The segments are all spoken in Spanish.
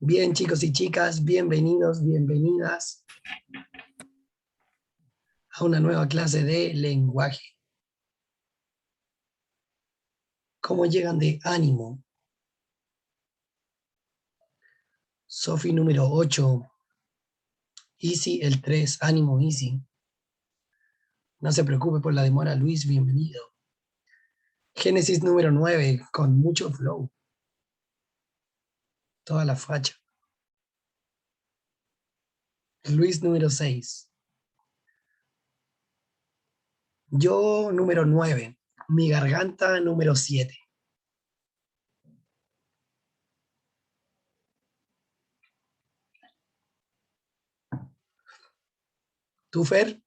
Bien, chicos y chicas, bienvenidos, bienvenidas a una nueva clase de lenguaje. ¿Cómo llegan de ánimo? Sofi número 8, Easy el 3, ánimo Easy. No se preocupe por la demora, Luis, bienvenido. Génesis número 9, con mucho flow. Toda la facha. Luis número 6. Yo número 9. Mi garganta número 7. ¿Tú, Fer?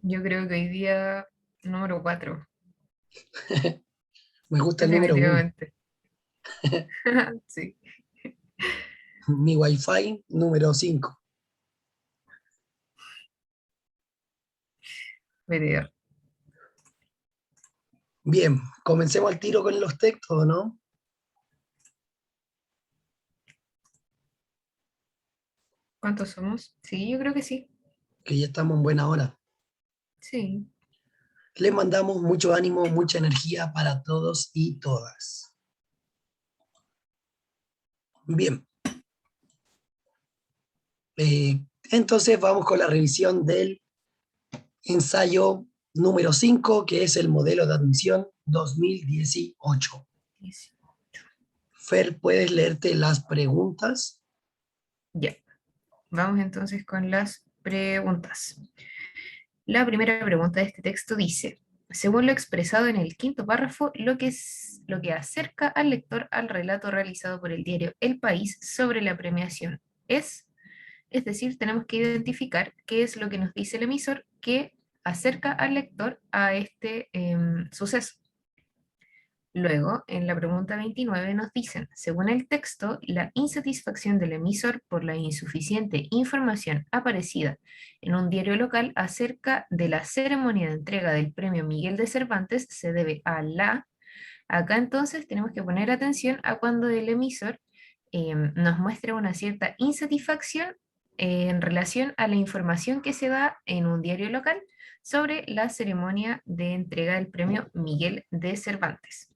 Yo creo que hoy día número 4, Me gusta el número 1. definitivamente. Sí, Mi wifi número 5. ver. Bien, comencemos al tiro con los textos, ¿no? ¿Cuántos somos? Sí, yo creo que sí. Que ya estamos en buena hora. Sí. Les mandamos mucho ánimo, mucha energía para todos y todas. Bien, entonces vamos con la revisión del ensayo número 5, que es el modelo de admisión 2018. 18. Fer, ¿puedes leerte las preguntas? Ya. Vamos entonces con las preguntas. La primera pregunta de este texto dice, según lo expresado en el quinto párrafo, lo que acerca al lector al relato realizado por el diario El País sobre la premiación es decir, tenemos que identificar qué es lo que nos dice el emisor que acerca al lector a este suceso. Luego, en la pregunta 29 nos dicen, según el texto, la insatisfacción del emisor por la insuficiente información aparecida en un diario local acerca de la ceremonia de entrega del premio Miguel de Cervantes se debe a la... Acá entonces tenemos que poner atención a cuando el emisor nos muestra una cierta insatisfacción en relación a la información que se da en un diario local sobre la ceremonia de entrega del premio Miguel de Cervantes.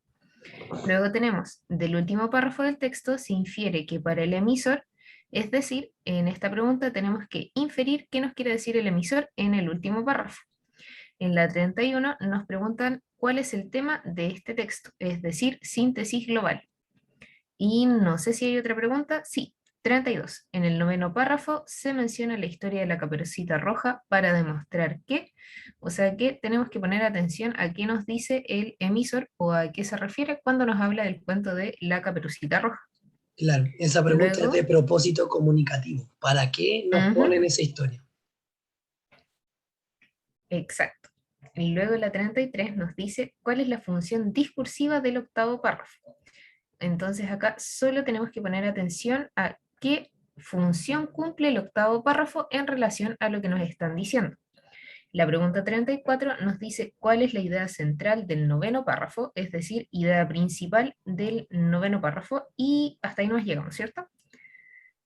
Luego tenemos, del último párrafo del texto, se infiere que para el emisor, es decir, en esta pregunta tenemos que inferir qué nos quiere decir el emisor en el último párrafo. En la 31 nos preguntan cuál es el tema de este texto, es decir, síntesis global. Y no sé si hay otra pregunta. Sí, 32. En el noveno párrafo se menciona la historia de la Caperucita Roja para demostrar que, o sea que tenemos que poner atención a qué nos dice el emisor o a qué se refiere cuando nos habla del cuento de la Caperucita Roja. Claro, esa pregunta es de Luego, propósito comunicativo. ¿Para qué nos ujú, ponen esa historia? exacto. Y luego la 33 nos dice cuál es la función discursiva del octavo párrafo. Entonces acá solo tenemos que poner atención a qué función cumple el octavo párrafo en relación a lo que nos están diciendo. La pregunta 34 nos dice cuál es la idea central del noveno párrafo, es decir, idea principal del noveno párrafo, y hasta ahí nos llegamos, ¿cierto?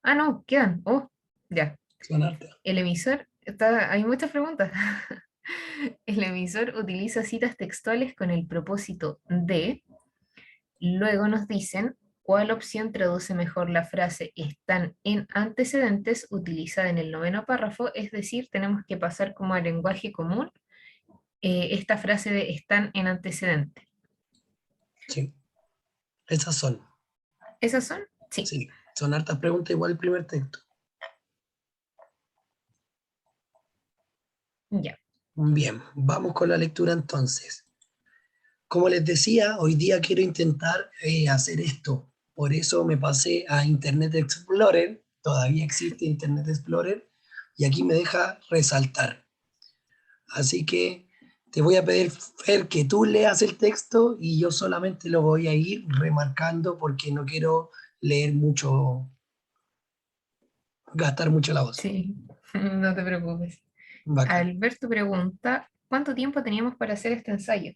Ah, no, quedan. Oh, ya. Son hartas. El emisor, está, hay muchas preguntas. El emisor utiliza citas textuales con el propósito de. Luego nos dicen cuál opción traduce mejor la frase están en antecedentes utilizada en el noveno párrafo, es decir, tenemos que pasar como al lenguaje común esta frase de están en antecedente. Sí, esas son. ¿Esas son? Sí, Sí, son hartas preguntas igual el primer texto. ya. Bien, vamos con la lectura entonces. Como les decía, hoy día quiero intentar hacer esto. Por eso me pasé a Internet Explorer. Todavía existe Internet Explorer. Y aquí me deja resaltar. Así que te voy a pedir, Fer, que tú leas el texto y yo solamente lo voy a ir remarcando porque no quiero leer mucho, gastar mucho la voz. Sí, no te preocupes. Bacán. Alberto pregunta, ¿cuánto tiempo teníamos para hacer este ensayo?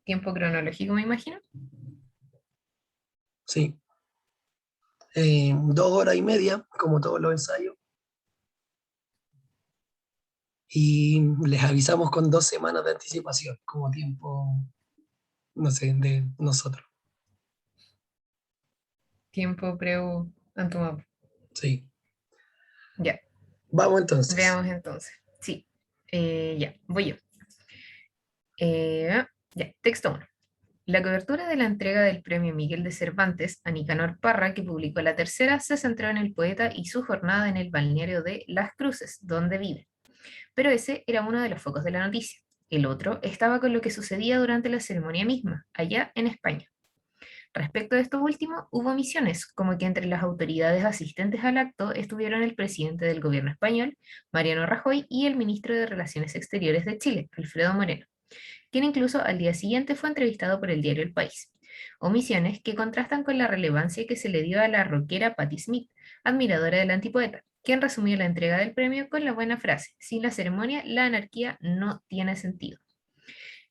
¿Tiempo cronológico, me imagino? Sí, 2 horas y media, como todos los ensayos, y les avisamos con 2 semanas de anticipación, como tiempo, no sé, de nosotros. Tiempo preu Antumapo. Sí. Ya, Vamos entonces. veamos entonces. Sí, ya, voy yo. Ya, texto 1. La cobertura de la entrega del premio Miguel de Cervantes a Nicanor Parra, que publicó la tercera, se centró en el poeta y su jornada en el balneario de Las Cruces, donde vive. Pero ese era uno de los focos de la noticia. El otro estaba con lo que sucedía durante la ceremonia misma, allá en España. Respecto a esto último, hubo omisiones, como que entre las autoridades asistentes al acto estuvieron el presidente del gobierno español, Mariano Rajoy, y el ministro de Relaciones Exteriores de Chile, Alfredo Moreno, quien incluso al día siguiente fue entrevistado por el diario El País. Omisiones que contrastan con la relevancia que se le dio a la rockera Patti Smith, admiradora del antipoeta, quien resumió la entrega del premio con la buena frase: sin la ceremonia, la anarquía no tiene sentido.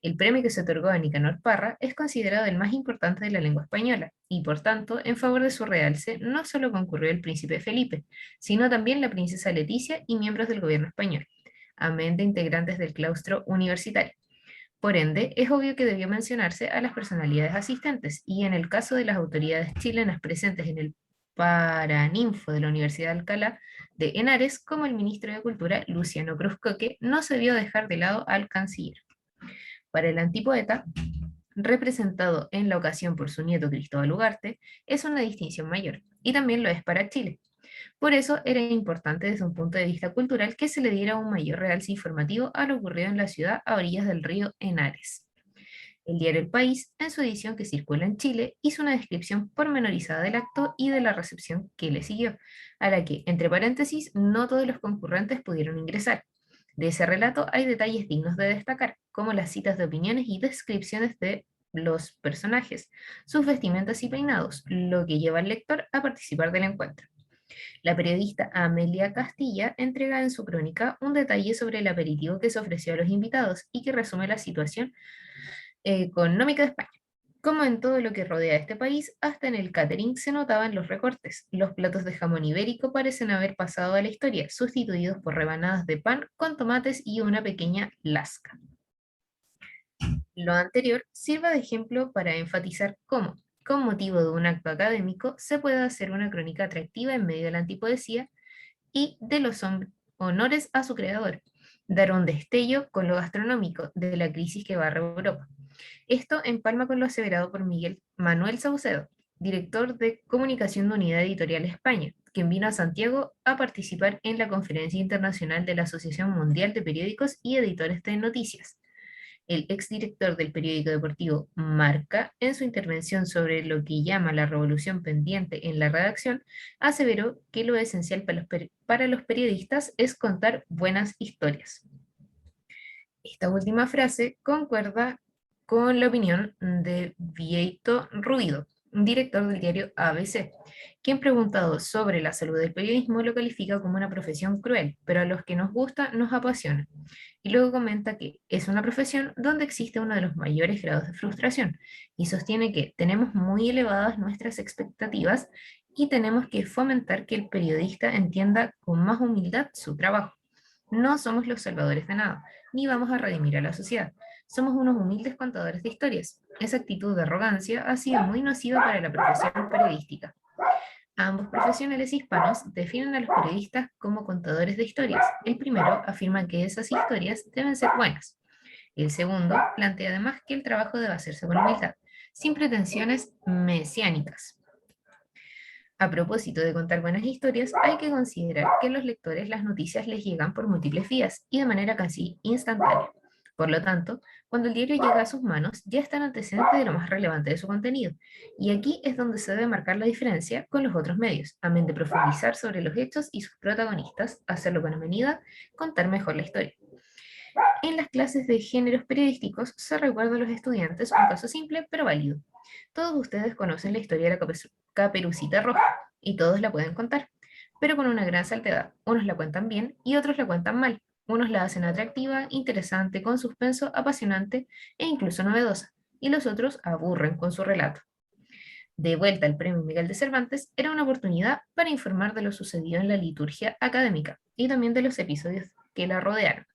El premio que se otorgó a Nicanor Parra es considerado el más importante de la lengua española, y por tanto, en favor de su realce, no solo concurrió el príncipe Felipe, sino también la princesa Leticia y miembros del gobierno español, amén de integrantes del claustro universitario. Por ende, es obvio que debió mencionarse a las personalidades asistentes, y en el caso de las autoridades chilenas presentes en el Paraninfo de la Universidad de Alcalá de Henares, como el ministro de Cultura, Luciano Cruzcoque, no se vio dejar de lado al canciller. Para el antipoeta, representado en la ocasión por su nieto Cristóbal Ugarte, es una distinción mayor, y también lo es para Chile. Por eso era importante desde un punto de vista cultural que se le diera un mayor realce informativo a lo ocurrido en la ciudad a orillas del río Henares. El diario El País, en su edición que circula en Chile, hizo una descripción pormenorizada del acto y de la recepción que le siguió, a la que, entre paréntesis, no todos los concurrentes pudieron ingresar. De ese relato hay detalles dignos de destacar, como las citas de opiniones y descripciones de los personajes, sus vestimentas y peinados, lo que lleva al lector a participar del encuentro. La periodista Amelia Castilla entrega en su crónica un detalle sobre el aperitivo que se ofreció a los invitados y que resume la situación económica de España. Como en todo lo que rodea a este país, hasta en el catering se notaban los recortes. Los platos de jamón ibérico parecen haber pasado a la historia, sustituidos por rebanadas de pan con tomates y una pequeña lasca. Lo anterior sirva de ejemplo para enfatizar cómo, con motivo de un acto académico, se puede hacer una crónica atractiva en medio de la antipoesía y de los honores a su creador, dar un destello con lo gastronómico de la crisis que barre Europa. Esto empalma con lo aseverado por Miguel Manuel Saucedo, director de Comunicación de Unidad Editorial España, quien vino a Santiago a participar en la Conferencia Internacional de la Asociación Mundial de Periódicos y Editores de Noticias. El exdirector del periódico deportivo Marca, en su intervención sobre lo que llama la revolución pendiente en la redacción, aseveró que lo esencial para los periodistas es contar buenas historias. Esta última frase concuerda con la opinión de Vieito Ruido, director del diario ABC, quien preguntado sobre la salud del periodismo lo califica como una profesión cruel, pero a los que nos gusta nos apasiona. Y luego comenta que es una profesión donde existe uno de los mayores grados de frustración y sostiene que tenemos muy elevadas nuestras expectativas y tenemos que fomentar que el periodista entienda con más humildad su trabajo. No somos los salvadores de nada, ni vamos a redimir a la sociedad. Somos unos humildes contadores de historias. Esa actitud de arrogancia ha sido muy nociva para la profesión periodística. Ambos profesionales hispanos definen a los periodistas como contadores de historias. El primero afirma que esas historias deben ser buenas. El segundo plantea además que el trabajo debe hacerse con humildad, sin pretensiones mesiánicas. A propósito de contar buenas historias, hay que considerar que a los lectores las noticias les llegan por múltiples vías y de manera casi instantánea. Por lo tanto, cuando el diario llega a sus manos, ya están antecedentes de lo más relevante de su contenido. Y aquí es donde se debe marcar la diferencia con los otros medios, a menos de profundizar sobre los hechos y sus protagonistas, hacerlo con amenidad, contar mejor la historia. En las clases de géneros periodísticos se recuerda a los estudiantes un caso simple pero válido. Todos ustedes conocen la historia de la Caperucita Roja y todos la pueden contar, pero con una gran salvedad. Unos la cuentan bien y otros la cuentan mal. Unos la hacen atractiva, interesante, con suspenso, apasionante e incluso novedosa, y los otros aburren con su relato. De vuelta al Premio Miguel de Cervantes, era una oportunidad para informar de lo sucedido en la liturgia académica y también de los episodios que la rodearon,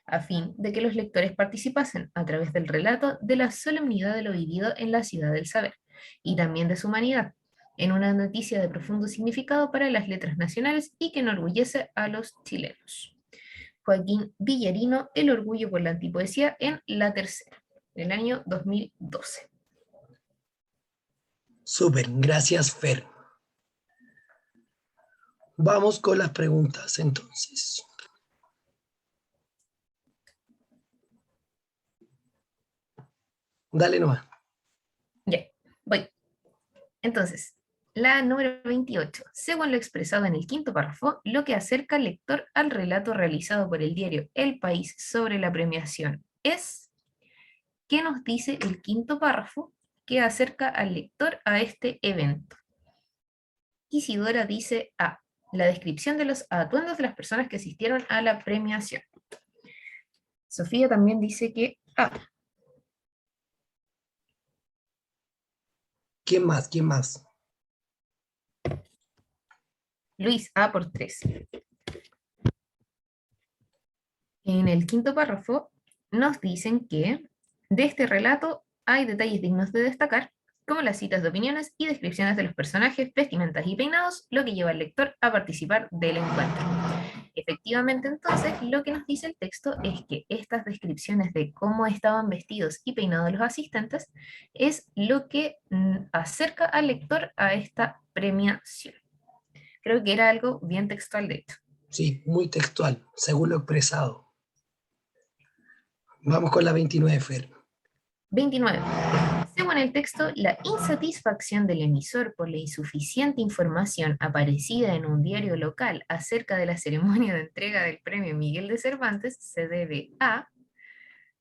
a fin de que los lectores participasen a través del relato de la solemnidad de lo vivido en la ciudad del saber y también de su humanidad, en una noticia de profundo significado para las letras nacionales y que enorgullece a los chilenos. Joaquín Villarino, El orgullo por la antipoesía en La Tercera, del año 2012. Súper, gracias Fer. Vamos con las preguntas entonces. Dale nomás. Ya, voy. Entonces, la número 28. Según lo expresado en el quinto párrafo, lo que acerca al lector al relato realizado por el diario El País sobre la premiación es, ¿qué nos dice el quinto párrafo que acerca al lector a este evento? Isidora dice A, la descripción de los atuendos de las personas que asistieron a la premiación. Sofía también dice que A. ¿Quién más? ¿Quién más? Luis, A por 3. En el quinto párrafo nos dicen que de este relato hay detalles dignos de destacar, como las citas de opiniones y descripciones de los personajes, vestimentas y peinados, lo que lleva al lector a participar del encuentro. Efectivamente, entonces, lo que nos dice el texto es que estas descripciones de cómo estaban vestidos y peinados los asistentes es lo que acerca al lector a esta premiación. Creo que era algo bien textual, de hecho. Sí, muy textual, según lo expresado. Vamos con la 29, Fer. 29. Según el texto, la insatisfacción del emisor por la insuficiente información aparecida en un diario local acerca de la ceremonia de entrega del premio Miguel de Cervantes se debe a...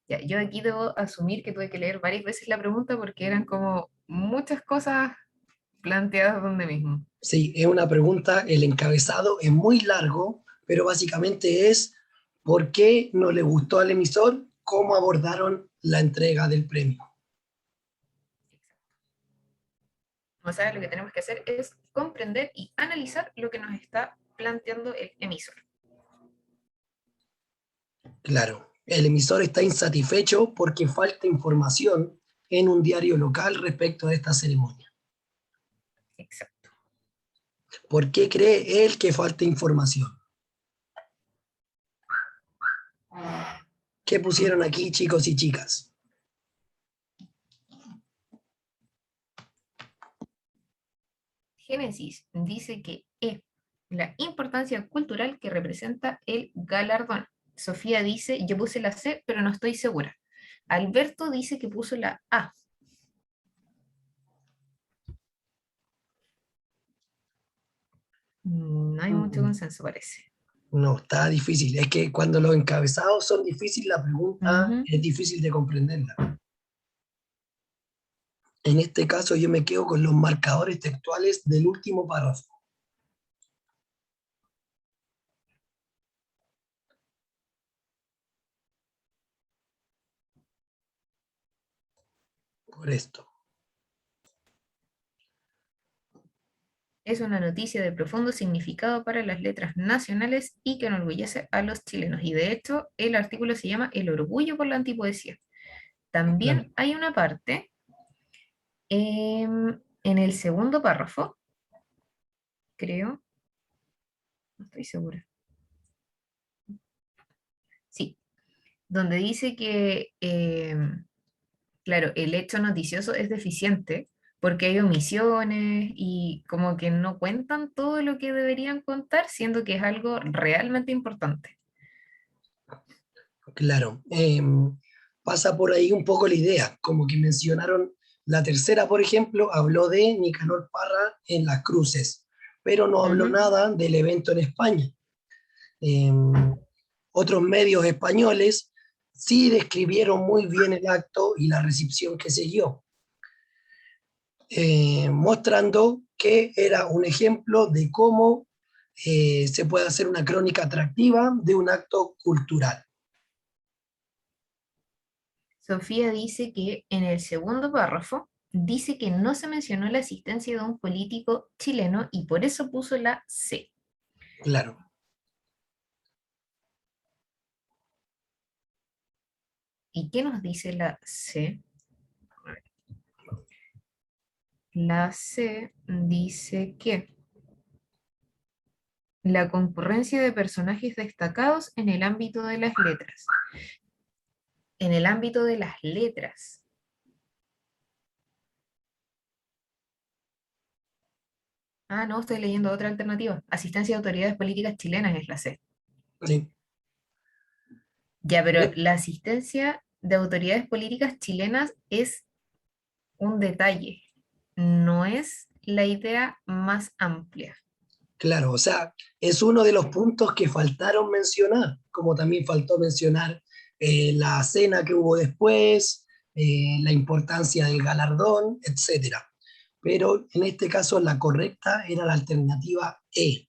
Ya, yo aquí debo asumir que tuve que leer varias veces la pregunta porque eran como muchas cosas planteadas donde mismo. Sí, es una pregunta, el encabezado es muy largo, pero básicamente es ¿por qué no le gustó al emisor cómo abordaron la entrega del premio? O sea, lo que tenemos que hacer es comprender y analizar lo que nos está planteando el emisor. Claro, el emisor está insatisfecho porque falta información en un diario local respecto a esta ceremonia. Exacto. ¿Por qué cree él que falta información? ¿Qué pusieron aquí, chicos y chicas? Génesis dice que es la importancia cultural que representa el galardón. Sofía dice, yo puse la C, pero no estoy segura. Alberto dice que puso la A. No hay mucho consenso, parece. No, está difícil. Es que cuando los encabezados son difíciles, la pregunta Ujú. es difícil de comprenderla. En este caso yo me quedo con los marcadores textuales del último párrafo. Por esto. Es una noticia de profundo significado para las letras nacionales y que enorgullece a los chilenos. Y de hecho, el artículo se llama El orgullo por la antipoesía. Claro. También hay una parte en el segundo párrafo, creo, no estoy segura. Sí, donde dice que, claro, el hecho noticioso es deficiente porque hay omisiones y como que no cuentan todo lo que deberían contar, siendo que es algo realmente importante. Claro. Pasa por ahí un poco la idea, como que mencionaron la tercera, por ejemplo, habló de Nicanor Parra en Las Cruces, pero no habló Ujú. nada del evento en España. Eh, Otros medios españoles sí describieron muy bien el acto y la recepción que siguió, mostrando que era un ejemplo de cómo se puede hacer una crónica atractiva de un acto cultural. Sofía dice que en el segundo párrafo dice que no se mencionó la asistencia de un político chileno y por eso puso la C. Claro. ¿Y qué nos dice la C? La C dice que la concurrencia de personajes destacados en el ámbito de las letras. En el ámbito de las letras. Ah, no, estoy leyendo otra alternativa. Asistencia de autoridades políticas chilenas es la C. Sí. Ya, pero la asistencia de autoridades políticas chilenas es un detalle, no es la idea más amplia. Claro, o sea, es uno de los puntos que faltaron mencionar, como también faltó mencionar la cena que hubo después, la importancia del galardón, etcétera. Pero en este caso la correcta era la alternativa E.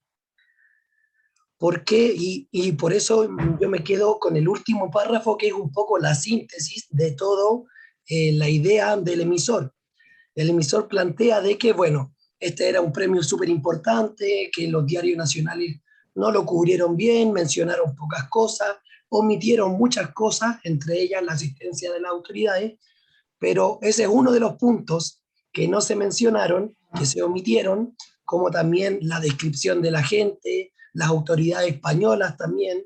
¿Por qué? Y por eso yo me quedo con el último párrafo, que es un poco la síntesis de todo la idea del emisor. El emisor plantea de que, bueno, este era un premio súper importante, que los diarios nacionales no lo cubrieron bien, mencionaron pocas cosas, omitieron muchas cosas, entre ellas la asistencia de las autoridades, pero ese es uno de los puntos que no se mencionaron, que se omitieron, como también la descripción de la gente, las autoridades españolas también,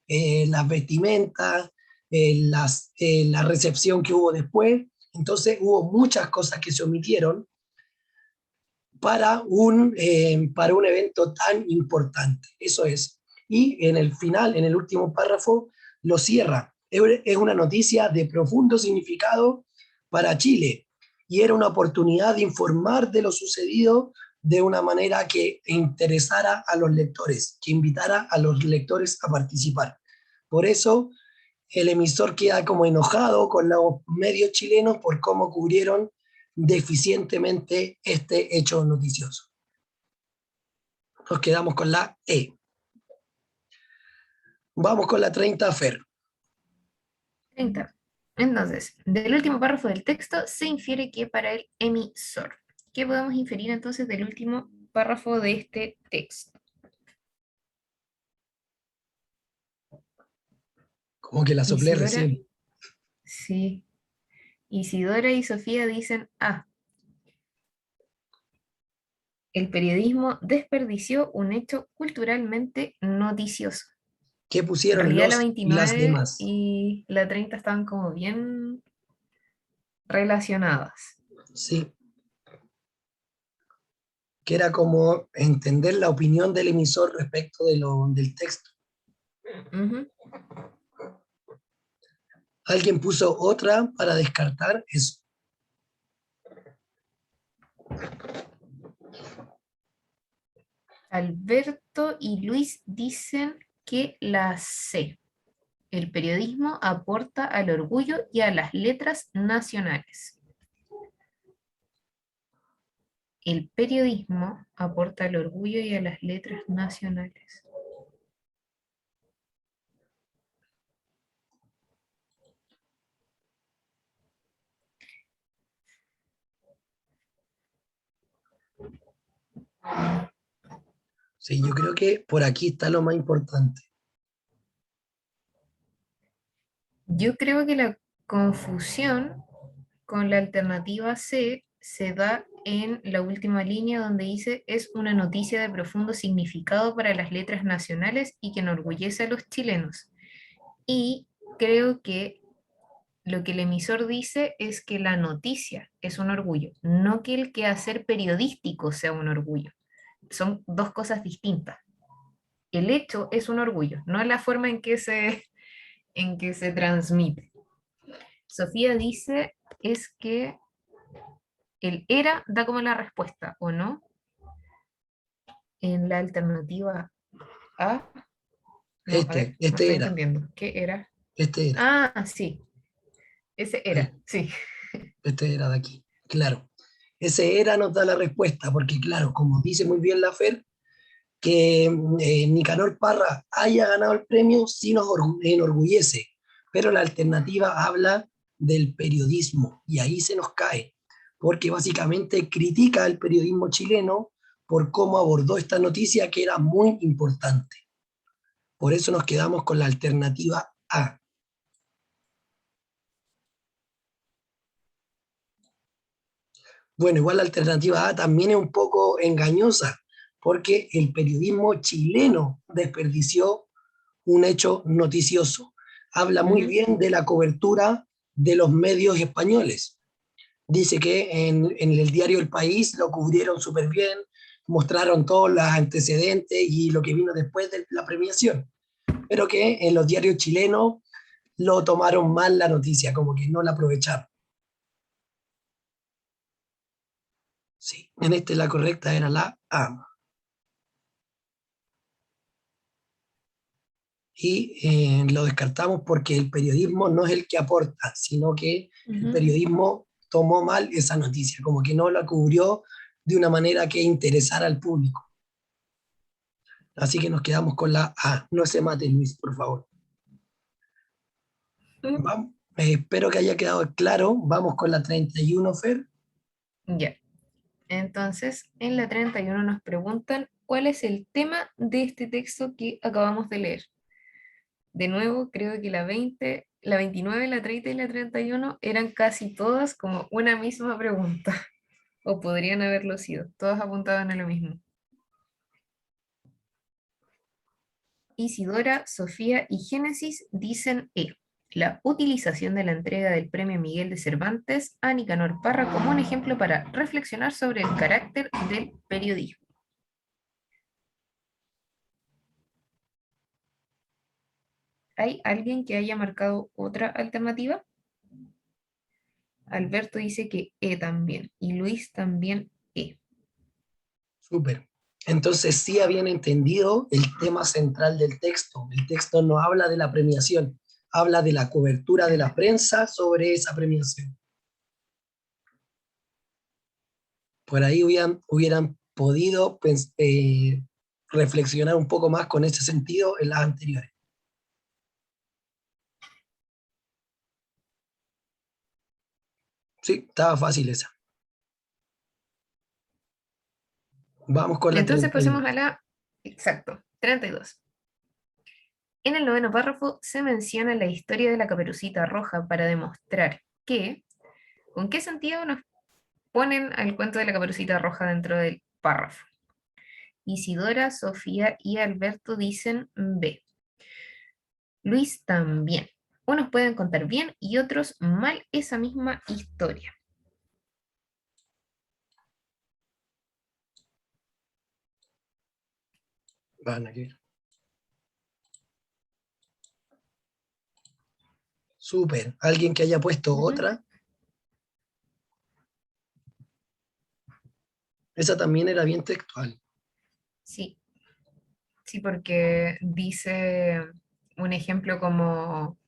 las vestimentas, la recepción que hubo después. Entonces hubo muchas cosas que se omitieron para un evento tan importante. Eso es. Y en el final, en el último párrafo, lo cierra. Es una noticia de profundo significado para Chile y era una oportunidad de informar de lo sucedido de una manera que interesara a los lectores, que invitara a los lectores a participar. Por eso el emisor queda como enojado con los medios chilenos por cómo cubrieron deficientemente este hecho noticioso. Nos quedamos con la E. Vamos con la 30, Fer. 30. Entonces, del último párrafo del texto se infiere que para el emisor. ¿Qué podemos inferir entonces del último párrafo de este texto? Como que la soplé Isidora, recién. sí. Isidora y Sofía dicen, el periodismo desperdició un hecho culturalmente noticioso. ¿Qué En pusieron realidad la los y las 29 demás? y la 30 estaban como bien relacionadas. Sí, que era como entender la opinión del emisor respecto del texto. Ujú. Alguien puso otra para descartar eso. Alberto y Luis dicen que la C. El periodismo aporta al orgullo y a las letras nacionales. El periodismo aporta al orgullo y a las letras nacionales. Sí, yo creo que por aquí está lo más importante. Yo creo que la confusión con la alternativa C se da en la última línea donde dice es una noticia de profundo significado para las letras nacionales y que enorgullece a los chilenos. Y creo que lo que el emisor dice es que la noticia es un orgullo, no que el quehacer periodístico sea un orgullo. Son dos cosas distintas. El hecho es un orgullo, no la forma en que se transmite. Sofía dice es que el era da como la respuesta, ¿o no? En la alternativa A. No, a ver, no Este estoy era, entendiendo. ¿Qué era? este era, Ah, sí, ese era, sí, sí. este era de aquí. Claro, ese era nos da la respuesta, porque claro, como dice muy bien la Fer, que Nicanor Parra haya ganado el premio sí nos enorgullece, pero la alternativa habla del periodismo y ahí se nos cae, porque básicamente critica el periodismo chileno por cómo abordó esta noticia que era muy importante. Por eso nos quedamos con la alternativa A. Bueno, igual la alternativa A también es un poco engañosa, porque el periodismo chileno desperdició un hecho noticioso. Habla muy Ujú. bien de la cobertura de los medios españoles. Dice que en el diario El País lo cubrieron súper bien, mostraron todos los antecedentes y lo que vino después de la premiación, pero que en los diarios chilenos lo tomaron mal la noticia, como que no la aprovecharon. Sí, en este la correcta era la A. Y lo descartamos porque el periodismo no es el que aporta, sino que el Ujú. periodismo tomó mal esa noticia, como que no la cubrió de una manera que interesara al público. Así que nos quedamos con la A. No se mate, Luis, por favor. Vamos, espero que haya quedado claro. Vamos con la 31, Fer. Ya. Entonces, en la 31 nos preguntan cuál es el tema de este texto que acabamos de leer. De nuevo, creo que la 20, la 29, la 30 y la 31 eran casi todas como una misma pregunta, o podrían haberlo sido, todas apuntaban a lo mismo. Isidora, Sofía y Génesis dicen E. La utilización de la entrega del Premio Miguel de Cervantes a Nicanor Parra como un ejemplo para reflexionar sobre el carácter del periodismo. ¿Hay alguien que haya marcado otra alternativa? Alberto dice que E también y Luis también E. Súper. Entonces sí habían entendido el tema central del texto. El texto no habla de la premiación, habla de la cobertura de la prensa sobre esa premiación. Por ahí hubieran podido reflexionar un poco más con ese sentido en las anteriores. Sí, estaba fácil esa. Vamos con la Entonces pasemos 32. a la, exacto, 32. En el noveno párrafo se menciona la historia de la Caperucita Roja para demostrar que, ¿con qué sentido nos ponen al cuento de la Caperucita Roja dentro del párrafo? Isidora, Sofía y Alberto dicen B. Luis también. Unos pueden contar bien y otros mal esa misma historia. Van aquí. Súper. ¿Alguien que haya puesto Ujú. otra? Esa también era bien textual. Sí, sí, porque dice un ejemplo como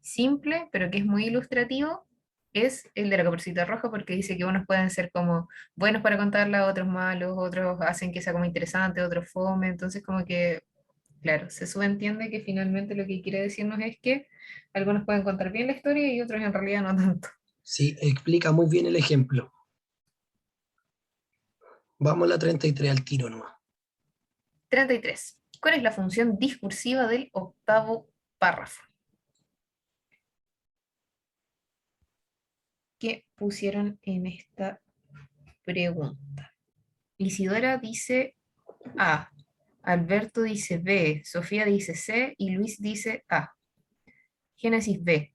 simple, pero que es muy ilustrativo, es el de la Caperucita Roja, porque dice que unos pueden ser como buenos para contarla, otros malos, otros hacen que sea como interesante, otros fome, entonces como que, claro, se subentiende que finalmente lo que quiere decirnos es que algunos pueden contar bien la historia y otros en realidad no tanto. Sí, explica muy bien el ejemplo. Vamos a la 33 al tiro nomás. 33. ¿Cuál es la función discursiva del octavo párrafo? ¿Qué pusieron en esta pregunta? Isidora dice A, Alberto dice B, Sofía dice C y Luis dice A. Génesis B,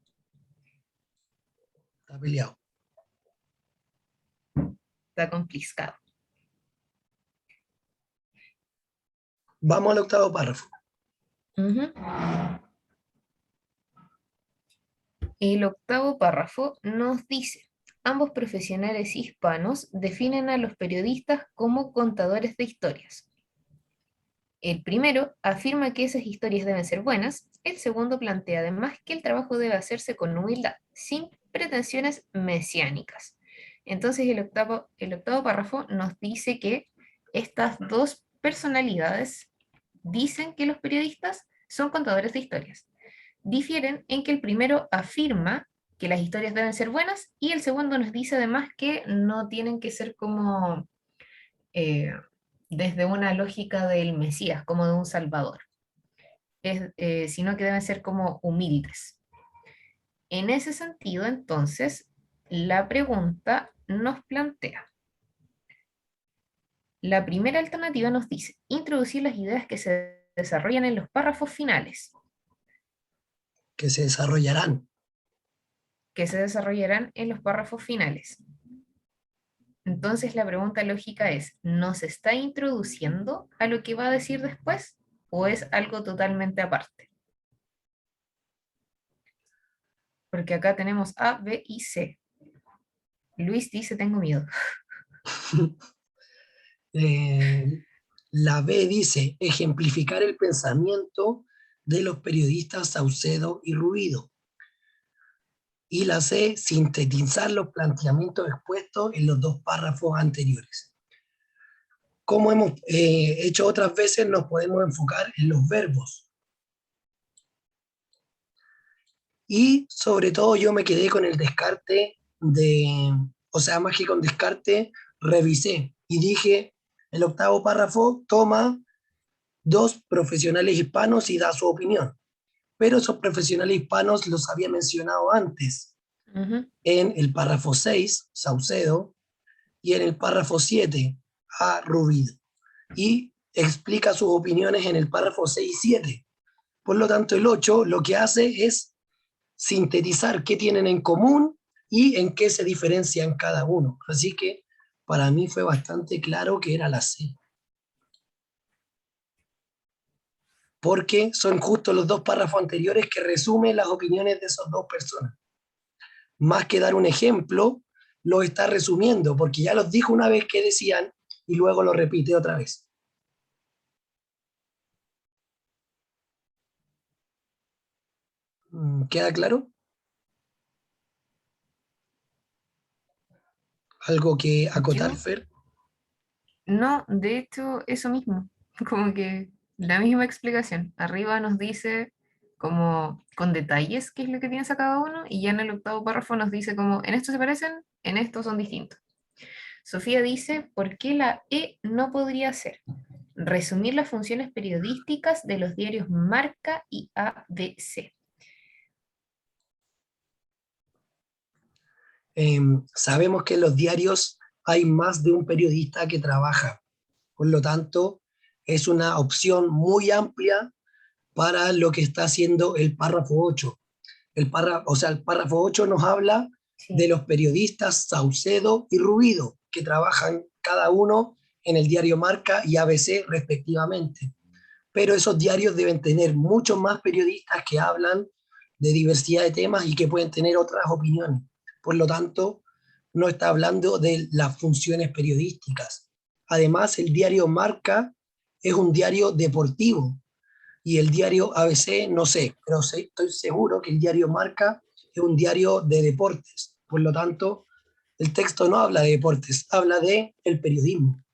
Está peleado. está complicado. Vamos al octavo párrafo. Ujú. El octavo párrafo nos dice, ambos profesionales hispanos definen a los periodistas como contadores de historias. El primero afirma que esas historias deben ser buenas, el segundo plantea además que el trabajo debe hacerse con humildad, sin pretensiones mesiánicas. Entonces el octavo párrafo nos dice que estas dos personalidades dicen que los periodistas son contadores de historias. Difieren en que el primero afirma que las historias deben ser buenas, y el segundo nos dice además que no tienen que ser como eh, desde una lógica del Mesías, como de un Salvador, sino que deben ser como humildes. En ese sentido, entonces, la pregunta nos plantea. La primera alternativa nos dice, introducir las ideas que se desarrollan en los párrafos finales, Que se desarrollarán. que se desarrollarán en los párrafos finales. Entonces la pregunta lógica es, ¿nos está introduciendo a lo que va a decir después o es algo totalmente aparte? Porque acá tenemos A, B y C. Luis dice, tengo miedo. La B dice, ejemplificar el pensamiento de los periodistas Saucedo y Rubido. Y la C, sintetizar los planteamientos expuestos en los dos párrafos anteriores. Como hemos hecho otras veces, nos podemos enfocar en los verbos. Y sobre todo yo me quedé con el descarte o sea, más que con descarte, revisé y dije, el octavo párrafo toma dos profesionales hispanos y da su opinión. Pero esos profesionales hispanos los había mencionado antes, en el párrafo 6, Saucedo, y en el párrafo 7, a Rubido. Y explica sus opiniones en el párrafo 6 y 7. Por lo tanto, el 8 lo que hace es sintetizar qué tienen en común y en qué se diferencian cada uno. Así que para mí fue bastante claro que era la C. Porque son justo los dos párrafos anteriores que resumen las opiniones de esas dos personas. Más que dar un ejemplo, lo está resumiendo, porque ya los dijo una vez que decían y luego lo repite otra vez. ¿Queda claro? ¿Algo que acotar, Yo, Fer? no, de hecho, eso mismo, como que la misma explicación. Arriba nos dice como con detalles qué es lo que piensa cada uno, y ya en el octavo párrafo nos dice como en esto se parecen, en esto son distintos. Sofía dice, ¿por qué la E no podría ser? Resumir las funciones periodísticas de los diarios Marca y ABC. Sabemos que en los diarios hay más de un periodista que trabaja. Por lo tanto, es una opción muy amplia para lo que está haciendo el párrafo 8. O sea, el párrafo 8 nos habla de Sí. los periodistas Saucedo y Rubido, que trabajan cada uno en el diario Marca y ABC respectivamente. Pero esos diarios deben tener muchos más periodistas que hablan de diversidad de temas y que pueden tener otras opiniones. Por lo tanto, no está hablando de las funciones periodísticas. Además, el diario Marca es un diario deportivo y el diario ABC, no sé, pero estoy seguro que el diario Marca es un diario de deportes. Por lo tanto, el texto no habla de deportes, habla de el periodismo.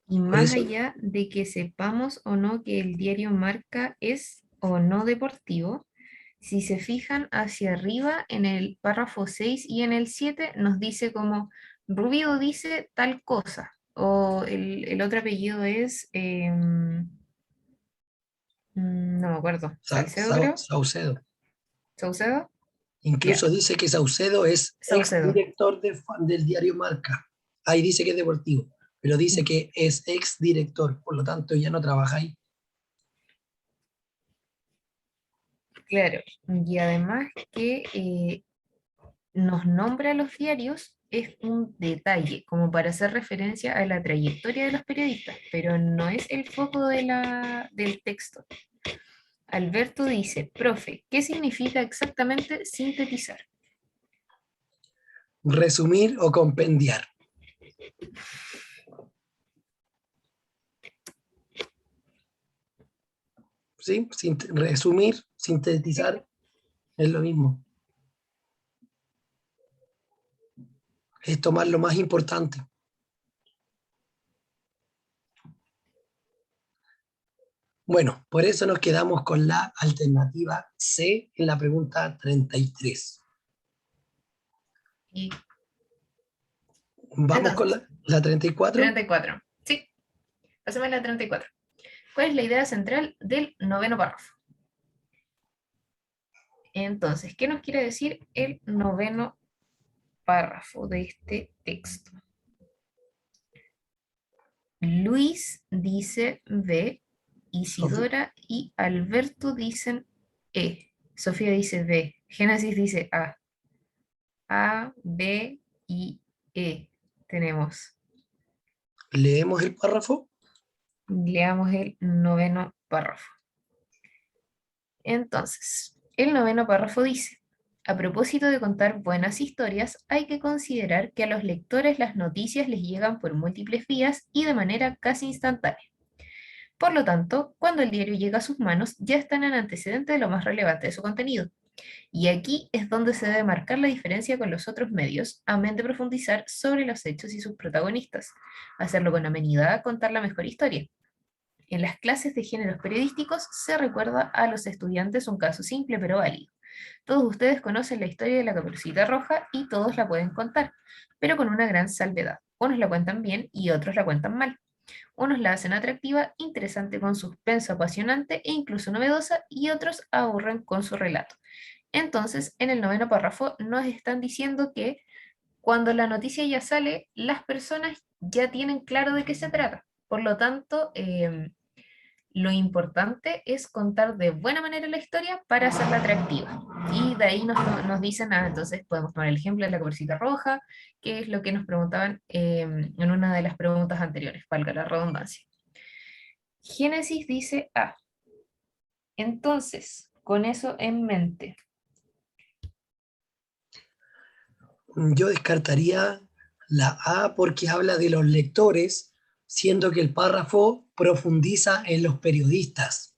Y Por más eso, allá de que sepamos o no que el diario Marca es o no deportivo, si se fijan hacia arriba en el párrafo 6 y en el 7 nos dice como Rubido dice tal cosa, o el otro apellido es, no me acuerdo, Salcedo creo, Saucedo. Saucedo, Incluso ya, dice que Saucedo es ex Saucedo, director del diario Marca. Ahí dice que es deportivo, pero dice que es ex director, por lo tanto ya no trabaja ahí. claro, y además que nos nombra a los diarios es un detalle, como para hacer referencia a la trayectoria de los periodistas, pero no es el foco del texto. Alberto dice, profe, ¿qué significa exactamente sintetizar? Resumir o compendiar. ¿Sí? Resumir, Sí. sintetizar es lo mismo. Es tomar lo más importante. Bueno, por eso nos quedamos con la alternativa C en la pregunta 33. Y Vamos con entonces, la 34. 34. Sí, pasemos a la 34. ¿Cuál es la idea central del noveno párrafo? Entonces, ¿qué nos quiere decir el noveno párrafo de este texto? Luis dice B, Sofía. Isidora y Alberto dicen E, Sofía dice B, Génesis dice A, A, B y E. Tenemos. Leemos el párrafo. Leamos el noveno párrafo. Entonces, el noveno párrafo dice, a propósito de contar buenas historias, hay que considerar que a los lectores las noticias les llegan por múltiples vías y de manera casi instantánea. Por lo tanto, cuando el diario llega a sus manos, ya están en antecedente de lo más relevante de su contenido. Y aquí es donde se debe marcar la diferencia con los otros medios, amén de profundizar sobre los hechos y sus protagonistas, hacerlo con amenidad, contar la mejor historia. En las clases de géneros periodísticos se recuerda a los estudiantes un caso simple pero válido. Todos ustedes conocen la historia de la Caperucita Roja y todos la pueden contar, pero con una gran salvedad. Unos la cuentan bien y otros la cuentan mal. Unos la hacen atractiva, interesante con suspenso apasionante e incluso novedosa, y otros aburren con su relato. Entonces, en el noveno párrafo nos están diciendo que cuando la noticia ya sale, las personas ya tienen claro de qué se trata. Por lo tanto, lo importante es contar de buena manera la historia para hacerla atractiva. Y de ahí nos dicen, entonces podemos tomar el ejemplo de la Caperucita Roja, que es lo que nos preguntaban en una de las preguntas anteriores, valga la redundancia. Génesis dice A. Entonces, con eso en mente, Yo descartaría la A porque habla de los lectores, siendo que el párrafo profundiza en los periodistas.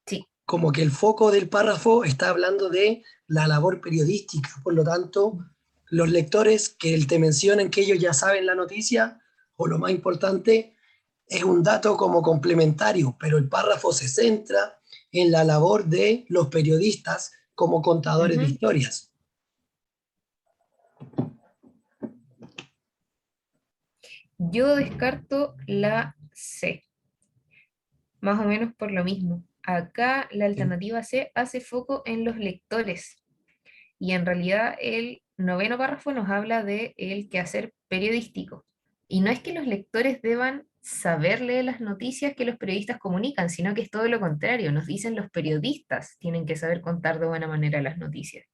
sí. Como que el foco del párrafo está hablando de la labor periodística. Por lo tanto, los lectores que te mencionan que ellos ya saben la noticia, o lo más importante, es un dato como complementario, pero el párrafo se centra en la labor de los periodistas como contadores de Ujú. historias. Yo descarto la C, más o menos por lo mismo. Acá la alternativa C hace foco en los lectores y en realidad el noveno párrafo nos habla de el quehacer periodístico. Y no es que los lectores deban saber leer las noticias que los periodistas comunican, sino que es todo lo contrario. Nos dicen los periodistas tienen que saber contar de buena manera las noticias.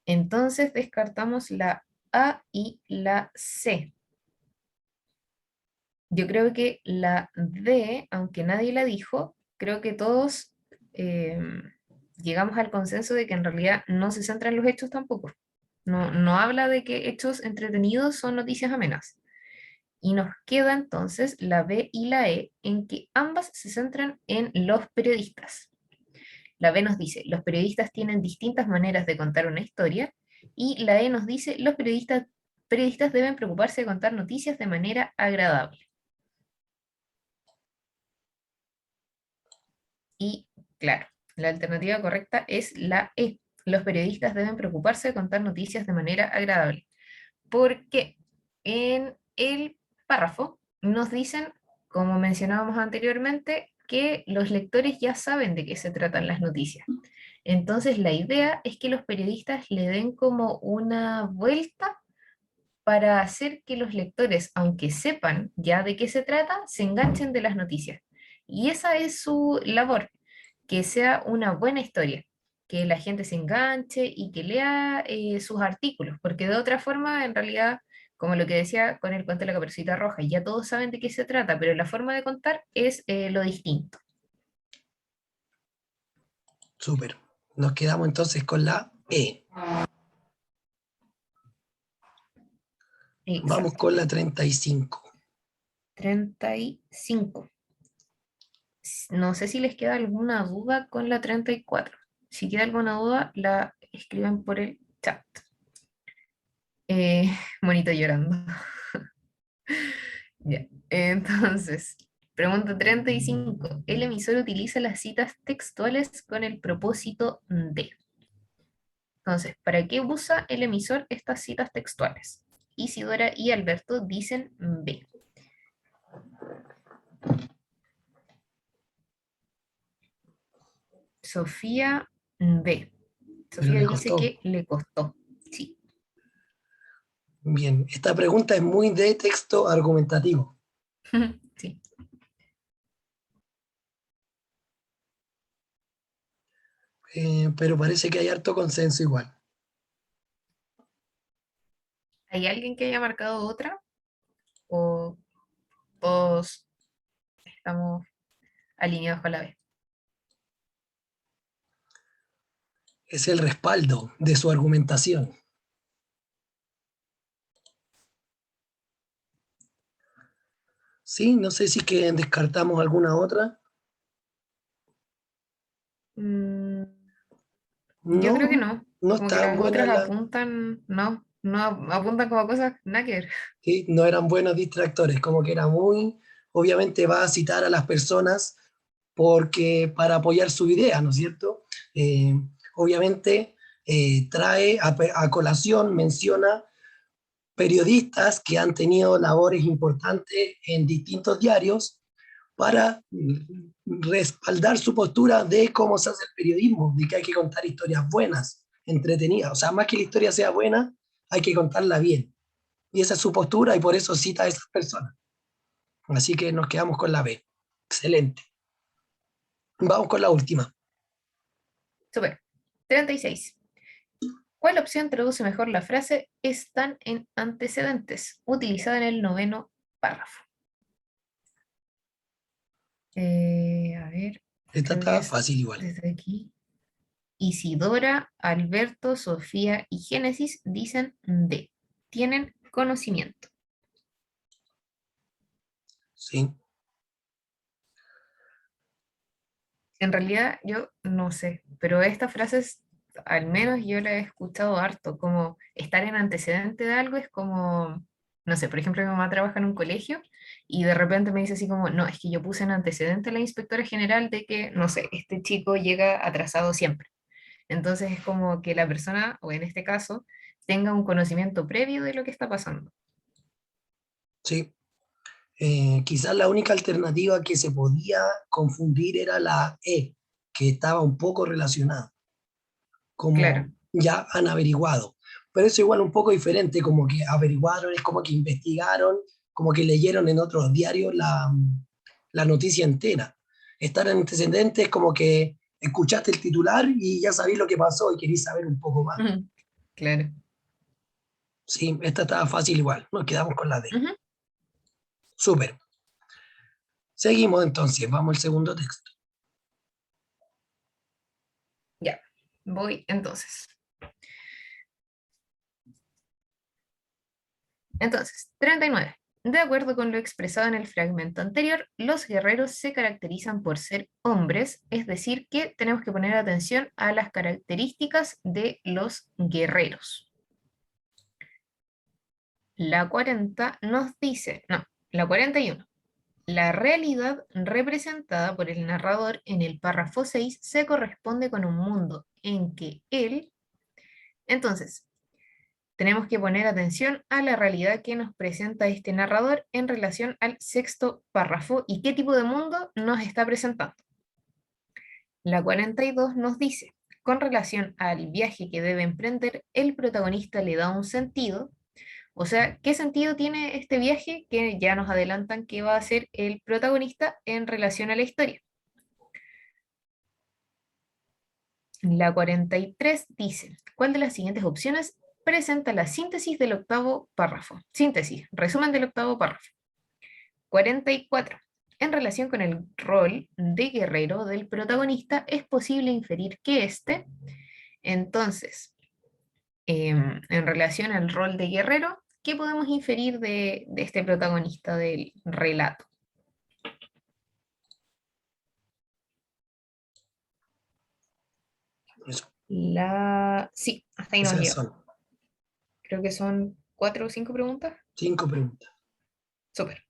Entonces descartamos la A y la C. Yo creo que la D, aunque nadie la dijo, creo que todos eh, llegamos al consenso de que en realidad no se centra en los hechos tampoco. No habla de que hechos entretenidos son noticias amenas. Y nos queda entonces la B y la E, en que ambas se centran en los periodistas. La B nos dice, los periodistas tienen distintas maneras de contar una historia, y la E nos dice, los periodistas deben preocuparse de contar noticias de manera agradable. Y claro, la alternativa correcta es la E. Los periodistas deben preocuparse de contar noticias de manera agradable. Porque en el párrafo nos dicen, como mencionábamos anteriormente, que los lectores ya saben de qué se tratan las noticias. Entonces la idea es que los periodistas le den como una vuelta para hacer que los lectores, aunque sepan ya de qué se trata, se enganchen de las noticias. Y esa es su labor, que sea una buena historia, que la gente se enganche y que lea sus artículos, porque de otra forma, en realidad, como lo que decía con el cuento de la Caperucita Roja, ya todos saben de qué se trata, pero la forma de contar es lo distinto. Súper. Nos quedamos entonces con la E. Vamos Exacto. con la 35. 35. No sé si les queda alguna duda con la 34. Si queda alguna duda, la escriben por el chat. Monito llorando. Ya. Entonces, pregunta 35. El emisor utiliza las citas textuales con el propósito de. Entonces, ¿para qué usa el emisor estas citas textuales? Isidora y Alberto dicen B. Sofía B. Pero Sofía le dice costó. que le costó. Sí. Bien, esta pregunta es muy de texto argumentativo, Sí. pero parece que hay harto consenso igual. ¿Hay alguien que haya marcado otra? ¿O todos estamos alineados con la B? Es el respaldo de su argumentación. Sí, no sé si que descartamos alguna otra. Mm, yo No, creo que no. no Como que estaban las buenas otras las, apuntan, no, no apuntan como a cosas nada que ver. sí, no eran buenos distractores, como que era muy, obviamente va a citar a las personas porque para apoyar su idea, ¿no es cierto? Eh, obviamente trae a colación, menciona periodistas que han tenido labores importantes en distintos diarios para respaldar su postura de cómo se hace el periodismo, de que hay que contar historias buenas, entretenidas. O sea, más que la historia sea buena, hay que contarla bien. Y esa es su postura y por eso cita a esas personas. Así que nos quedamos con la B. Excelente. Vamos con la última. Super. 36. ¿Cuál opción traduce mejor la frase están en antecedentes? Utilizada en el noveno párrafo. A ver, Esta creo que está es fácil igual. desde aquí. Isidora, Alberto, Sofía y Génesis dicen D. Tienen conocimiento. Sí. En realidad yo no sé, pero estas frases al menos yo las he escuchado harto, como estar en antecedente de algo es como, no sé, por ejemplo mi mamá trabaja en un colegio y de repente me dice así como, no, es que yo puse en antecedente a la inspectora general de que, no sé, este chico llega atrasado siempre. Entonces es como que la persona, o en este caso, tenga un conocimiento previo de lo que está pasando. Sí. Quizás la única alternativa que se podía confundir era la E, que estaba un poco relacionada, Claro. como ya han averiguado. Pero eso igual un poco diferente, como que averiguaron, es como que investigaron, como que leyeron en otros diarios la noticia entera. Estar en antecedentes es como que escuchaste el titular y ya sabéis lo que pasó y queréis saber un poco más. Ujú. Claro. Sí, esta estaba fácil igual, nos quedamos con la D. Ujú. Súper. Seguimos entonces, vamos al segundo texto. Ya, voy entonces. Entonces, 39. De acuerdo con lo expresado en el fragmento anterior, los guerreros se caracterizan por ser hombres, es decir, que tenemos que poner atención a las características de los guerreros. La 40 nos dice, no, la 41. La realidad representada por el narrador en el párrafo 6 se corresponde con un mundo en que él, entonces, tenemos que poner atención a la realidad que nos presenta este narrador en relación al sexto párrafo y qué tipo de mundo nos está presentando. La 42 nos dice, con relación al viaje que debe emprender, el protagonista le da un sentido, o sea, ¿qué sentido tiene este viaje que ya nos adelantan que va a ser el protagonista en relación a la historia? La 43 dice, ¿cuál de las siguientes opciones presenta la síntesis del octavo párrafo? Síntesis, resumen del octavo párrafo. 44. En relación con el rol de guerrero del protagonista, es posible inferir que este, entonces, en relación al rol de guerrero, ¿qué podemos inferir de este protagonista del relato? Eso, Sí, hasta ahí nos esas llegamos. son Creo que son 4 o 5 preguntas. 5 preguntas. Súper.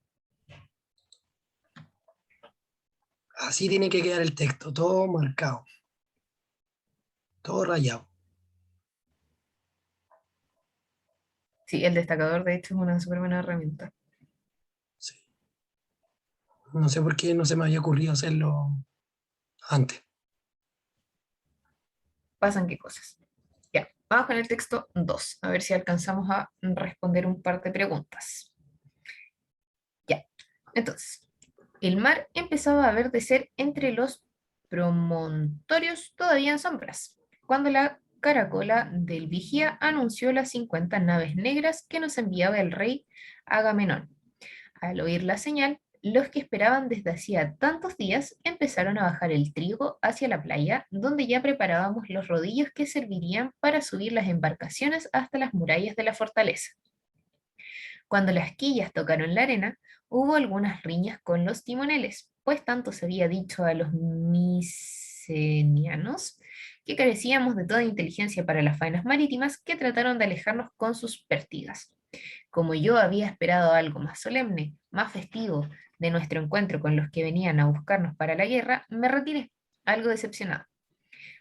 Así tiene que quedar el texto, todo marcado, todo rayado. Sí, el destacador de hecho es una súper buena herramienta. Sí. No sé por qué no se me había ocurrido hacerlo antes. Pasan qué cosas. Ya, vamos con el texto 2, a ver si alcanzamos a responder un par de preguntas. Ya, entonces, el mar empezaba a verdecer entre los promontorios todavía en sombras, cuando la caracola del vigía anunció las 50 naves negras que nos enviaba el rey Agamenón. Al oír la señal, los que esperaban desde hacía tantos días empezaron a bajar el trigo hacia la playa, donde ya preparábamos los rodillos que servirían para subir las embarcaciones hasta las murallas de la fortaleza. Cuando las quillas tocaron la arena, hubo algunas riñas con los timoneles, pues tanto se había dicho a los micenianos que carecíamos de toda inteligencia para las faenas marítimas que trataron de alejarnos con sus pértigas. Como yo había esperado algo más solemne, más festivo de nuestro encuentro con los que venían a buscarnos para la guerra, me retiré, algo decepcionado.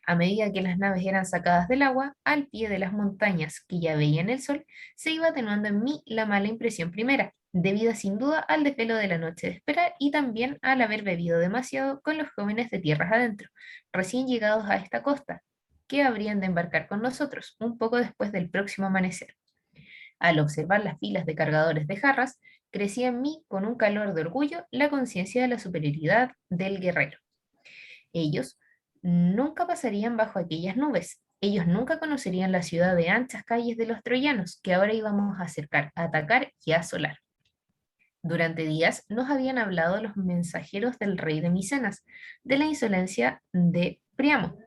A medida que las naves eran sacadas del agua, al pie de las montañas que ya veían el sol, se iba atenuando en mí la mala impresión primera, debida sin duda al desvelo de la noche de espera y también al haber bebido demasiado con los jóvenes de tierras adentro, recién llegados a esta costa, que habrían de embarcar con nosotros un poco después del próximo amanecer. Al observar las filas de cargadores de jarras, crecía en mí con un calor de orgullo la conciencia de la superioridad del guerrero. Ellos nunca pasarían bajo aquellas nubes. Ellos nunca conocerían la ciudad de anchas calles de los troyanos que ahora íbamos a acercar, a atacar y a asolar. Durante días nos habían hablado los mensajeros del rey de Micenas, de la insolencia de Priamo,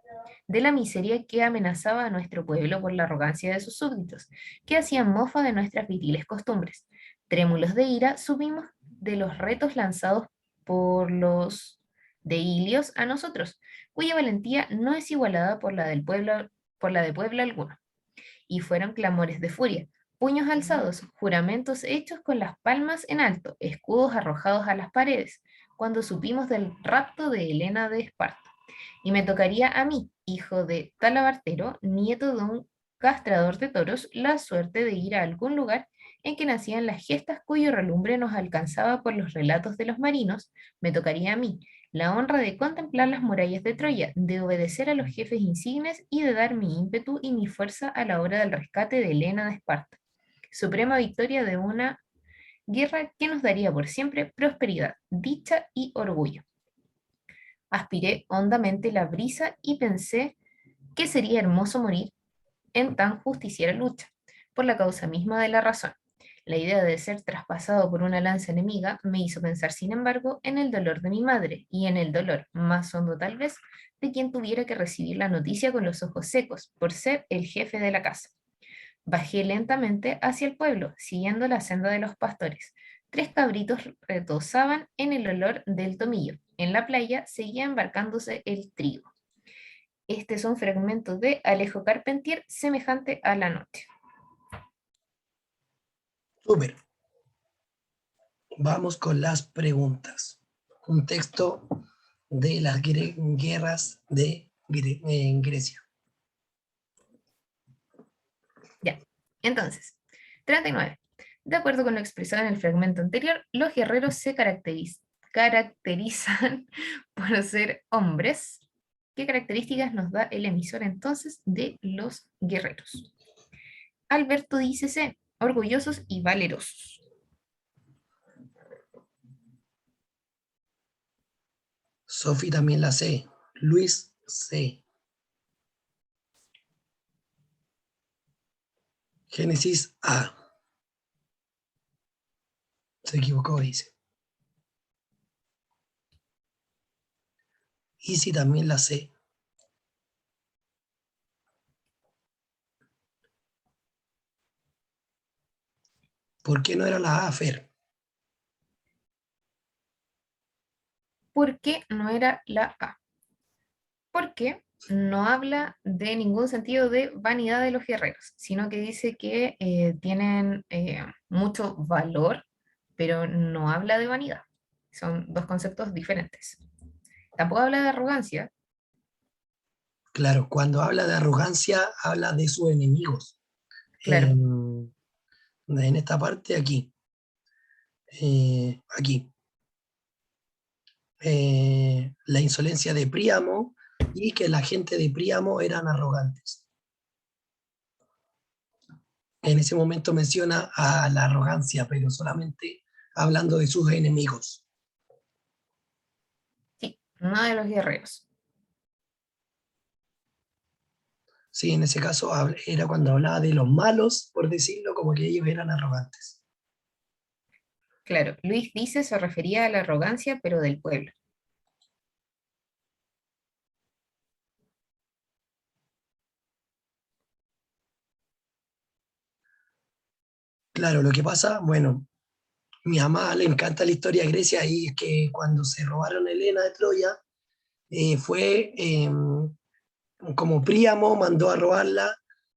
de la miseria que amenazaba a nuestro pueblo por la arrogancia de sus súbditos, que hacían mofa de nuestras viriles costumbres. Trémulos de ira, subimos de los retos lanzados por los de Ilios a nosotros, cuya valentía no es igualada por la del pueblo, por la de pueblo alguno. Y fueron clamores de furia, puños alzados, juramentos hechos con las palmas en alto, escudos arrojados a las paredes, cuando supimos del rapto de Helena de Esparta. Y me tocaría a mí, hijo de Talabartero, nieto de un castrador de toros, la suerte de ir a algún lugar en que nacían las gestas cuyo relumbre nos alcanzaba por los relatos de los marinos, me tocaría a mí la honra de contemplar las murallas de Troya, de obedecer a los jefes insignes y de dar mi ímpetu y mi fuerza a la hora del rescate de Helena de Esparta. Suprema victoria de una guerra que nos daría por siempre prosperidad, dicha y orgullo. Aspiré hondamente la brisa y pensé que sería hermoso morir en tan justiciera lucha, por la causa misma de la razón. La idea de ser traspasado por una lanza enemiga me hizo pensar, sin embargo, en el dolor de mi madre y en el dolor, más hondo tal vez, de quien tuviera que recibir la noticia con los ojos secos, por ser el jefe de la casa. Bajé lentamente hacia el pueblo, siguiendo la senda de los pastores. Tres cabritos retozaban en el olor del tomillo. En la playa seguía embarcándose el trigo. Este es un fragmento de Alejo Carpentier, semejante a la noche. Súper. Vamos con las preguntas. Un texto de las guerras de en Grecia. Ya, entonces, 39. De acuerdo con lo expresado en el fragmento anterior, los guerreros se caracterizan por ser hombres. ¿Qué características nos da el emisor entonces de los guerreros? Alberto dice C, orgullosos y valerosos. Sofi también la C. Luis C. Génesis A. Se equivocó, dice. Easy también la C. ¿Por qué no era la A, Fer? ¿Por qué no era la A? Porque no habla de ningún sentido de vanidad de los guerreros, sino que dice que tienen mucho valor pero no habla de vanidad. Son dos conceptos diferentes. Tampoco habla de arrogancia, Claro, cuando habla de arrogancia, habla de sus enemigos. claro. En esta parte, aquí. Aquí. La insolencia de Príamo y que la gente de Príamo eran arrogantes. En ese momento menciona a la arrogancia, pero solamente hablando de sus enemigos. Sí, no de los guerreros. Sí, en ese caso era cuando hablaba de los malos, por decirlo, como que ellos eran arrogantes. Claro, Luis dice se refería a la arrogancia, pero del pueblo. Claro, lo que pasa, bueno, mi mamá le encanta la historia de Grecia y es que cuando se robaron Helena de Troya, fue como Príamo mandó a robarla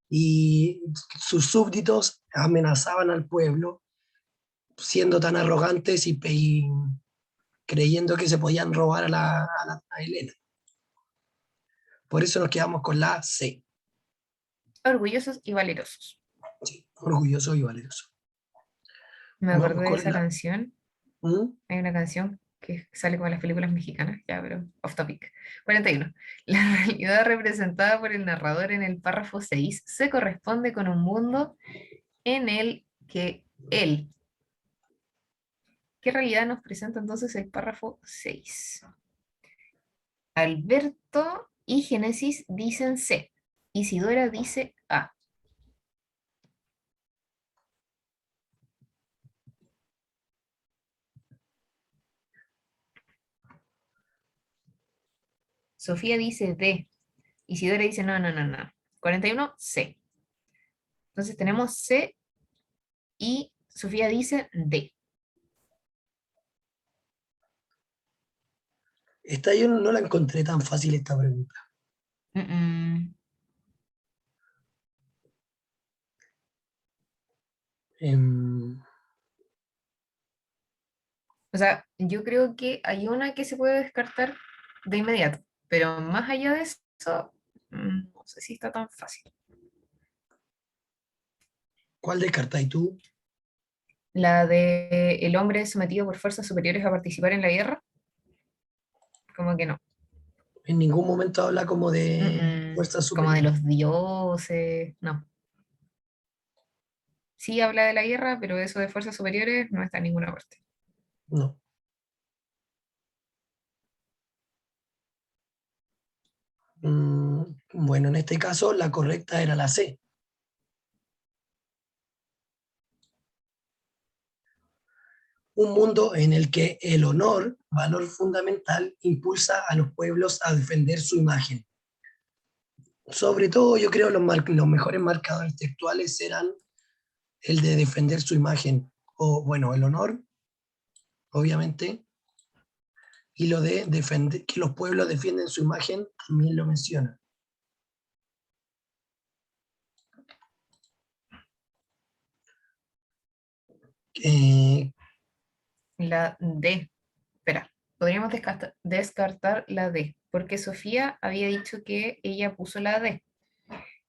y sus súbditos amenazaban al pueblo siendo tan arrogantes y creyendo que se podían robar a Helena. Por eso nos quedamos con la C. Orgullosos y valerosos. Sí, orgulloso y valeroso. Me acordé Vamos de con esa la... canción. ¿Mm? Hay una canción que sale como en las películas mexicanas, ya, pero off topic. 41. La realidad representada por el narrador en el párrafo 6 se corresponde con un mundo en el que él. ¿Qué realidad nos presenta entonces el párrafo 6? Alberto y Génesis dicen C. Isidora dice A. Sofía dice D. Isidora dice no, no, no, no. 41, C. Entonces tenemos C y Sofía dice D. Esta yo no la encontré tan fácil esta pregunta. Mm, mm. Em, O sea, yo creo que hay una que se puede descartar de inmediato, pero más allá de eso, no sé si está tan fácil. ¿Cuál descartáis tú? La de el hombre es sometido por fuerzas superiores a participar en la guerra, como que no. En ningún momento habla como de fuerzas Como de superiores. los dioses, no. Sí habla de la guerra, pero eso de fuerzas superiores no está en ninguna parte. No. Bueno, en este caso la correcta era la C. Un mundo en el que el honor, valor fundamental, impulsa a los pueblos a defender su imagen. Sobre todo, yo creo los mejores marcadores textuales eran el de defender su imagen, o bueno, el honor, obviamente, y lo de defender, que los pueblos defienden su imagen, también lo menciona. Eh, La D, espera, podríamos descartar la D, porque Sofía había dicho que ella puso la D.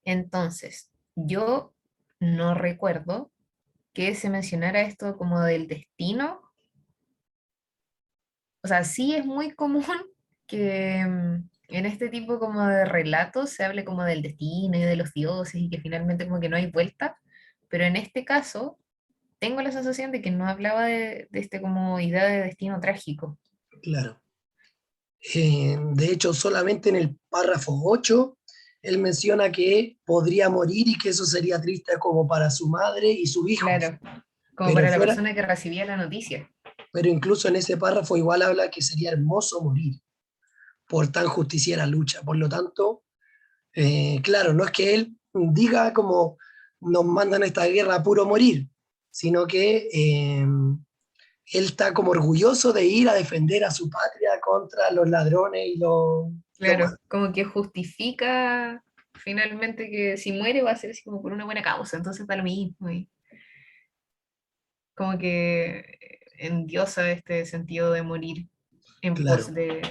Entonces, yo no recuerdo que se mencionara esto como del destino. O sea, sí es muy común que en este tipo como de relatos se hable como del destino y de los dioses y que finalmente como que no hay vuelta, pero en este caso tengo la sensación de que no hablaba de este como idea de destino trágico. claro. De hecho, solamente en el párrafo 8 él menciona que podría morir y que eso sería triste como para su madre y sus hijos. Claro, como Pero para la fuera, persona que recibía la noticia. pero incluso en ese párrafo igual habla que sería hermoso morir por tan justiciera lucha. Por lo tanto, claro, no es que él diga como nos mandan a esta guerra a puro morir, sino que él está como orgulloso de ir a defender a su patria contra los ladrones y lo Claro, malos. como que justifica finalmente que si muere va a ser así como por una buena causa, entonces da lo mismo. Y como que endiosa este sentido de morir en pos Claro. de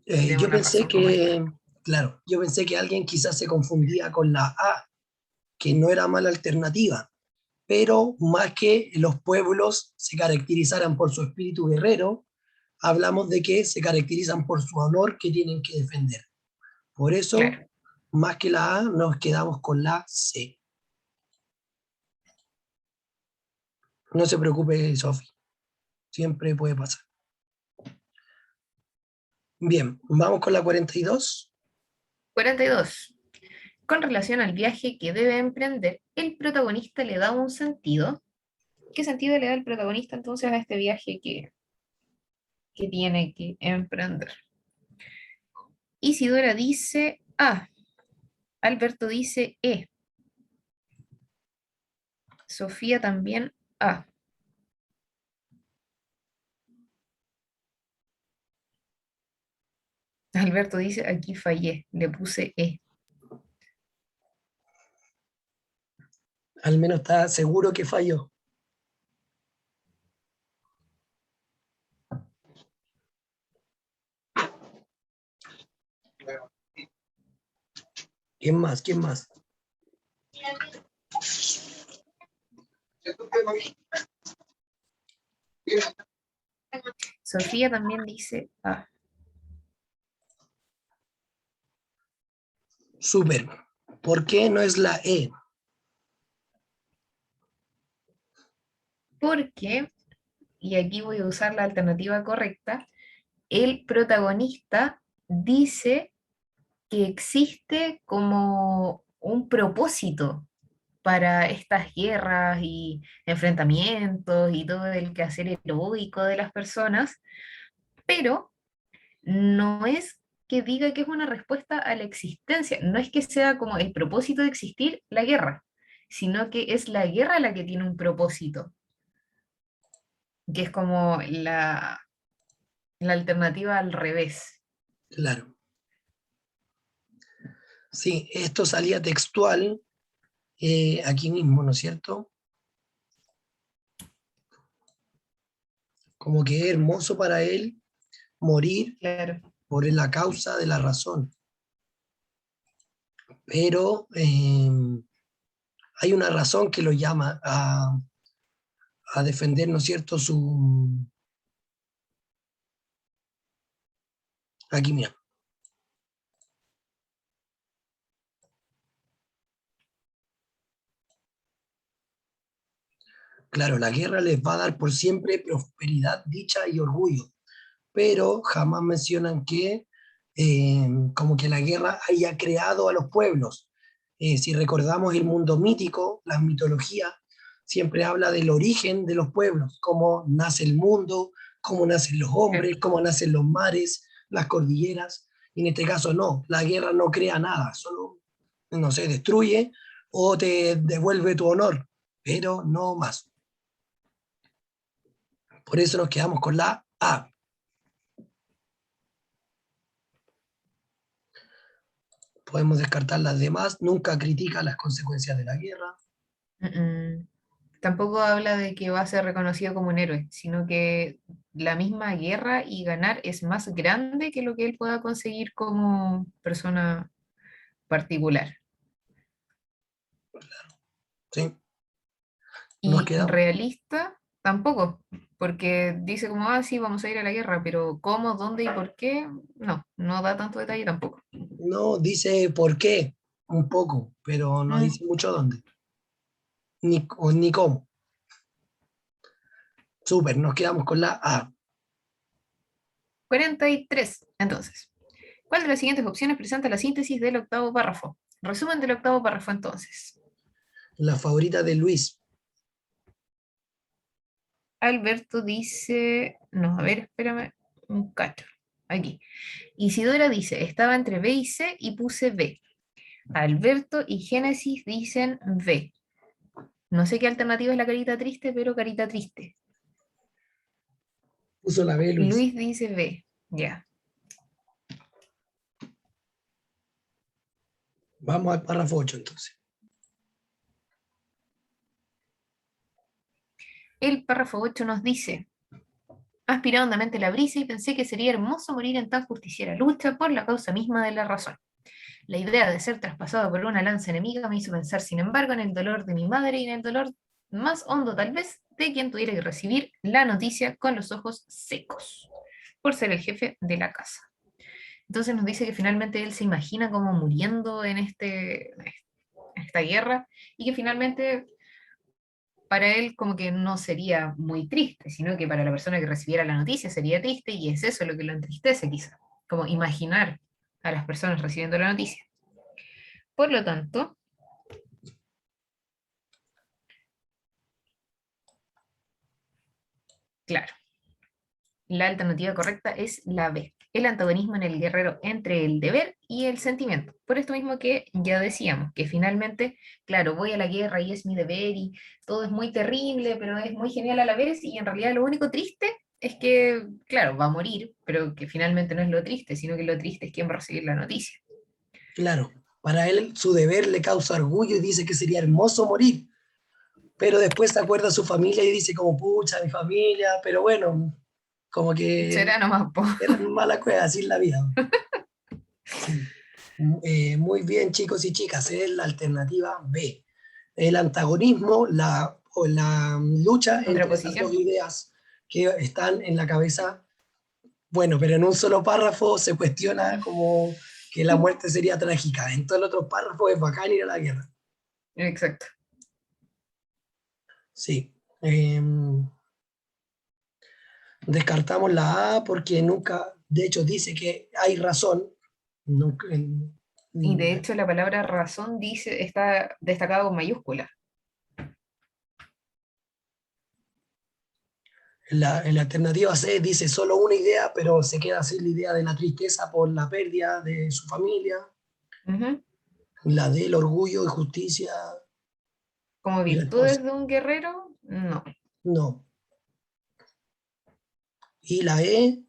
Yo una pensé razón como esta. que, claro, yo pensé que alguien quizás se confundía con la A, que no era mala alternativa, pero más que los pueblos se caracterizaran por su espíritu guerrero, hablamos de que se caracterizan por su honor que tienen que defender. Por eso, Claro. más que la A, nos quedamos con la C. No se preocupe, Sofi, siempre puede pasar. Bien, vamos con la 42. 42. Con relación al viaje que debe emprender, el protagonista le da un sentido. ¿Qué sentido le da el protagonista entonces a este viaje que tiene que emprender? Isidora dice A, Alberto dice E, Sofía también A. Alberto dice aquí fallé, le puse E. Al menos está seguro que falló. ¿Quién más? ¿Quién más? Sofía también dice A. Súper. ¿Por qué no es la E? Porque, y aquí voy a usar la alternativa correcta, el protagonista dice que existe como un propósito para estas guerras y enfrentamientos y todo el quehacer heroico de las personas, pero no es que diga que es una respuesta a la existencia, no es que sea como el propósito de existir la guerra, sino que es la guerra la que tiene un propósito, que es como la alternativa al revés. Claro. Sí, esto salía textual aquí mismo, ¿no es cierto? Como que es hermoso para él morir Claro, por la causa de la razón, pero hay una razón que lo llama a defender, ¿no es cierto? Aquí mira, claro, la guerra les va a dar por siempre prosperidad, dicha y orgullo, pero jamás mencionan que como que la guerra haya creado a los pueblos. Si recordamos el mundo mítico, la mitología, siempre habla del origen de los pueblos, cómo nace el mundo, cómo nacen los claro. hombres, cómo nacen los mares, las cordilleras. Y en este caso no, la guerra no crea nada, solo, no sé, destruye o te devuelve tu honor, pero no más. Por eso nos quedamos con la A. Podemos descartar las demás, nunca critica las consecuencias de la guerra. Mm, mm. Tampoco habla de que va a ser reconocido como un héroe, sino que la misma guerra y ganar es más grande que lo que él pueda conseguir como persona particular. ¿Sí? Nos Y quedamos. realista tampoco, porque dice como, ah, sí, vamos a ir a la guerra, pero cómo, dónde y por qué, no, no da tanto detalle tampoco. No dice por qué, un poco, pero no Mm, dice mucho dónde, ni cómo. Súper, nos quedamos con la A. 43. Entonces, ¿cuál de las siguientes opciones presenta la síntesis del octavo párrafo? Resumen del octavo párrafo entonces. La favorita de Luis. Alberto dice, no, a ver, espérame, un cacho. Aquí. Isidora dice, estaba entre B y C y puse B. Alberto y Génesis dicen B. No sé qué alternativa es la carita triste, pero carita triste. Puso la B, Luis. Luis dice B. Ya. Vamos al párrafo 8 entonces. El párrafo 8 nos dice: aspiré hondamente la brisa y pensé que sería hermoso morir en tan justiciera lucha por la causa misma de la razón. La idea de ser traspasado por una lanza enemiga me hizo pensar, sin embargo, en el dolor de mi madre y en el dolor más hondo, tal vez, de quien tuviera que recibir la noticia con los ojos secos, por ser el jefe de la casa. Entonces nos dice que finalmente él se imagina como muriendo en esta guerra y que finalmente para él como que no sería muy triste, sino que para la persona que recibiera la noticia sería triste y es eso lo que lo entristece quizá, como imaginar a las personas recibiendo la noticia. Por lo tanto, claro, la alternativa correcta es la B, el antagonismo en el guerrero entre el deber y el sentimiento. Por esto mismo que ya decíamos, que finalmente, claro, voy a la guerra y es mi deber y todo es muy terrible, pero es muy genial a la vez y en realidad lo único triste es que, claro, va a morir, pero que finalmente no es lo triste, sino que lo triste es quién va a recibir la noticia. Claro, para él su deber le causa orgullo y dice que sería hermoso morir, pero después se acuerda a su familia y dice como, pucha, mi familia, pero bueno, como que Será nomás, po. era mala cueva, así es la vida. Sí. Muy bien, chicos y chicas, es la alternativa B. El antagonismo o la lucha entre estas dos Contraposición. ideas que están en la cabeza. Bueno, pero en un solo párrafo se cuestiona como que la muerte sería trágica. En todo el otro párrafo es bacán ir a la guerra. Exacto. Sí. Descartamos la A porque nunca, de hecho, dice que hay razón. Nunca, Y de hecho la palabra razón dice, está destacada con mayúscula. en la alternativa C dice solo una idea, pero se queda sin la idea de la tristeza por la pérdida de su familia. Ujú. La D, el orgullo y justicia. Como Y virtudes de un guerrero, no. no. Y la E,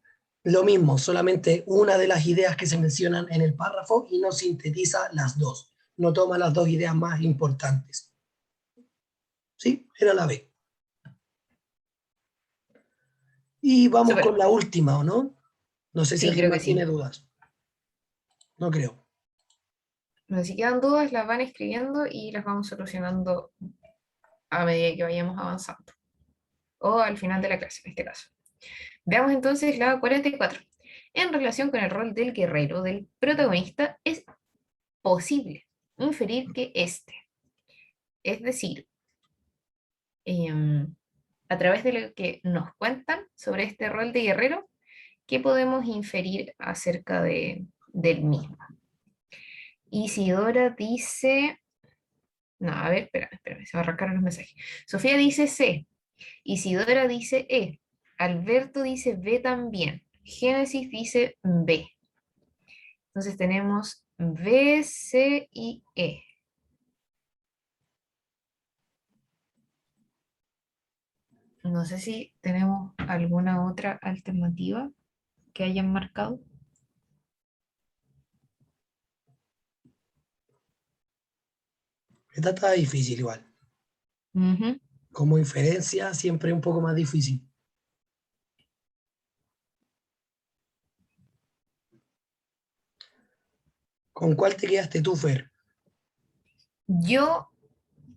lo mismo, solamente una de las ideas que se mencionan en el párrafo y no sintetiza las dos. No toma las dos ideas más importantes. ¿Sí? Era la B. Y vamos Súper. con la última, ¿o no? No sé si Sí, alguien creo que más tiene sí. dudas. No creo. Bueno, si quedan dudas, las van escribiendo y las vamos solucionando a medida que vayamos avanzando. O al final de la clase, en este caso. Veamos entonces la 44. En relación con el rol del guerrero, del protagonista, es posible inferir que éste, es decir, a través de lo que nos cuentan sobre este rol de guerrero, ¿qué podemos inferir acerca del mismo? Isidora dice, no, a ver, espérame, se me arrancaron los mensajes. Sofía dice C, Isidora dice E, Alberto dice B también, Génesis dice B. Entonces tenemos B, C y E. No sé si tenemos alguna otra alternativa que hayan marcado. Esta está difícil igual. Ujú. Como inferencia, siempre un poco más difícil. ¿Con cuál te quedaste tú, Fer? Yo,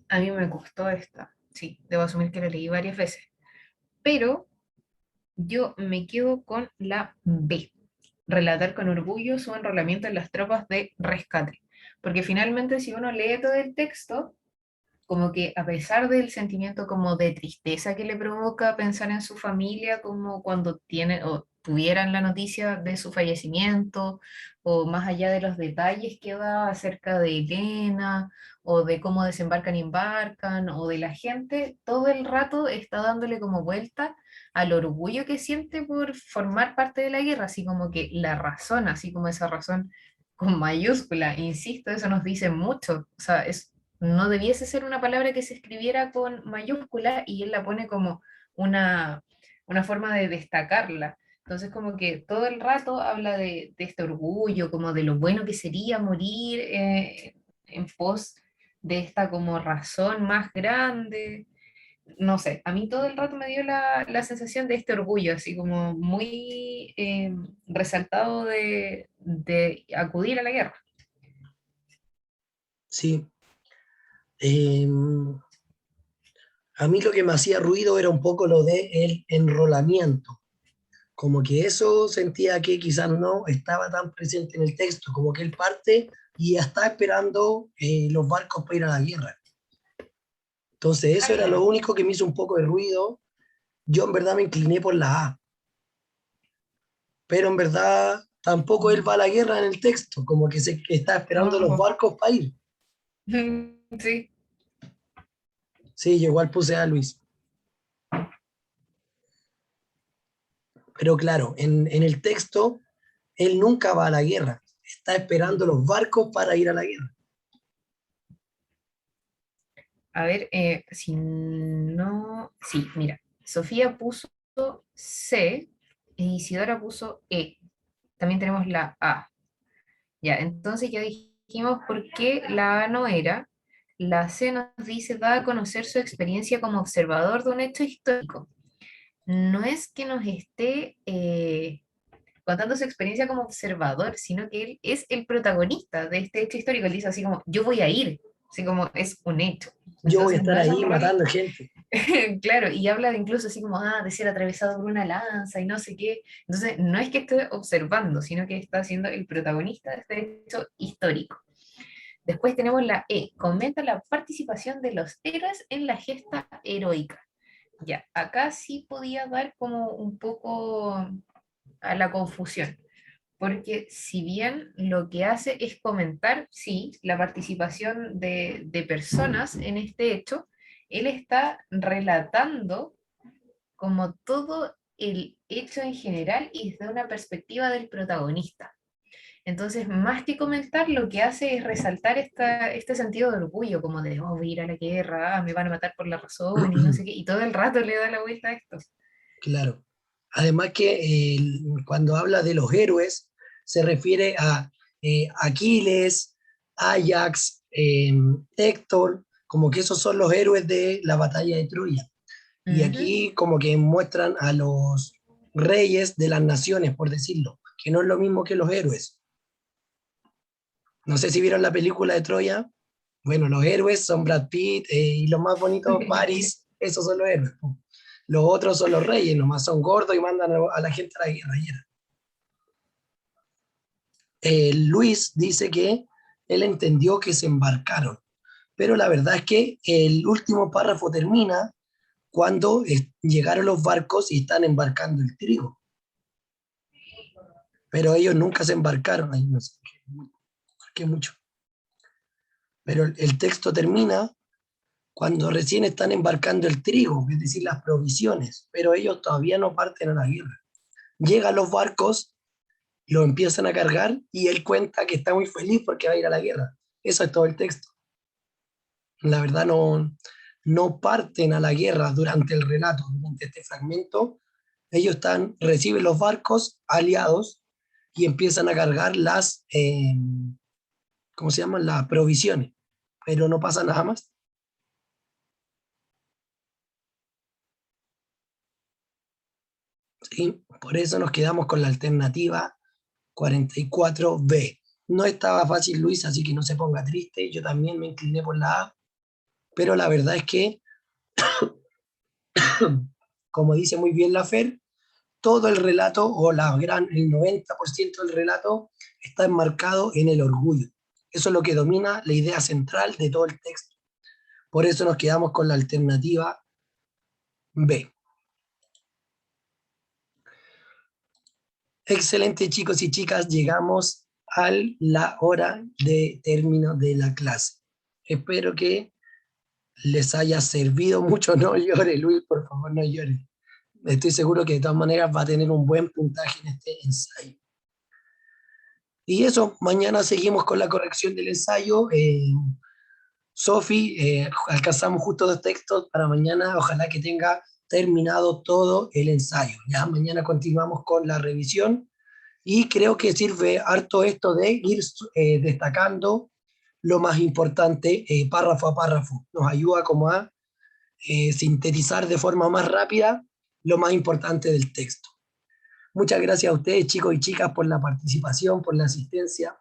a mí me gustó esta, sí, debo asumir que la leí varias veces, pero yo me quedo con la B, relatar con orgullo su enrolamiento en las tropas de rescate, porque finalmente si uno lee todo el texto, como que a pesar del sentimiento como de tristeza que le provoca pensar en su familia, como cuando tiene o tuvieran la noticia de su fallecimiento, o más allá de los detalles que da acerca de Elena, o de cómo desembarcan y embarcan, o de la gente, todo el rato está dándole como vuelta al orgullo que siente por formar parte de la guerra, así como que la razón, así como esa razón con mayúscula, insisto, eso nos dice mucho, o sea, no debiese ser una palabra que se escribiera con mayúscula y él la pone como una, una forma de destacarla. Entonces como que todo el rato habla de este orgullo, como de lo bueno que sería morir en pos de esta como razón más grande. no sé, a mí todo el rato me dio la sensación de este orgullo, así como muy resaltado de acudir a la guerra. Sí. Em, a mí lo que me hacía ruido era un poco lo de el enrolamiento. Como que eso sentía que quizás no estaba tan presente en el texto, como que él parte y ya está esperando los barcos para ir a la guerra. Entonces Ah, eso era lo ya. único que me hizo un poco de ruido. Yo en verdad me incliné por la A, pero en verdad tampoco él va a la guerra en el texto, como que se que está esperando No, los po. barcos para ir. Sí. Sí, yo igual puse a Luis. Pero claro, en el texto él nunca va a la guerra, está esperando los barcos para ir a la guerra. A ver, si no. Sí, mira. Sofía puso C y Isidora puso E. También tenemos la A. Ya, entonces ya dijimos por qué la A no era. La C nos dice, da a conocer su experiencia como observador de un hecho histórico. No es que nos esté contando su experiencia como observador, sino que él es el protagonista de este hecho histórico. Él dice así como, yo voy a ir, así como es un hecho. Yo voy a Entonces no estar es un ahí rol, matando gente. claro, y habla de incluso así como, de ser atravesado por una lanza y no sé qué. Entonces no es que esté observando, sino que está siendo el protagonista de este hecho histórico. Después tenemos la E, comenta la participación de los héroes en la gesta heroica. Ya, acá sí podía dar como un poco a la confusión, porque si bien lo que hace es comentar, sí, la participación de personas en este hecho, él está relatando como todo el hecho en general y desde una perspectiva del protagonista. Entonces, más que comentar, lo que hace es resaltar este sentido de orgullo, como de, oh, voy a ir a la guerra, me van a matar por la razón y no sé qué, y todo el rato le da la vuelta a esto. Claro. Además que cuando habla de los héroes, se refiere a Aquiles, Ajax, Héctor, como que esos son los héroes de la batalla de Troya. Y Ujú. aquí como que muestran a los reyes de las naciones, por decirlo, que no es lo mismo que los héroes. No sé si vieron la película de Troya. Bueno, los héroes son Brad Pitt y los más bonitos, Paris, esos son los héroes. Po. Los otros son los reyes, nomás son gordos y mandan a la gente a la guerra. Luis dice que él entendió que se embarcaron, pero la verdad es que el último párrafo termina cuando llegaron los barcos y están embarcando el trigo, pero ellos nunca se embarcaron, ahí no sé qué mucho. Pero el texto termina cuando recién están embarcando el trigo, es decir, las provisiones, pero ellos todavía no parten a la guerra. Llegan los barcos, lo empiezan a cargar y él cuenta que está muy feliz porque va a ir a la guerra. Eso es todo el texto. La verdad no parten a la guerra durante el relato, durante este fragmento. Ellos reciben los barcos aliados y empiezan a cargar ¿cómo se llaman? Las provisiones, pero no pasa nada más. ¿Sí? Por eso nos quedamos con la alternativa 44B. No estaba fácil, Luis, así que no se ponga triste. Yo también me incliné por la A, pero la verdad es que, como dice muy bien la Fer, todo el relato o el 90% del relato está enmarcado en el orgullo. Eso es lo que domina la idea central de todo el texto. Por eso nos quedamos con la alternativa B. Excelente, chicos y chicas, llegamos a la hora de término de la clase. Espero que les haya servido mucho. No llore, Luis, por favor, no llore. Estoy seguro que de todas maneras va a tener un buen puntaje en este ensayo. Y eso, mañana seguimos con la corrección del ensayo. Sofi, alcanzamos justo dos textos para mañana. Ojalá que tenga terminado todo el ensayo. Ya mañana continuamos con la revisión y creo que sirve harto esto de ir destacando lo más importante párrafo a párrafo. Nos ayuda como a sintetizar de forma más rápida lo más importante del texto. Muchas gracias a ustedes, chicos y chicas, por la participación, por la asistencia.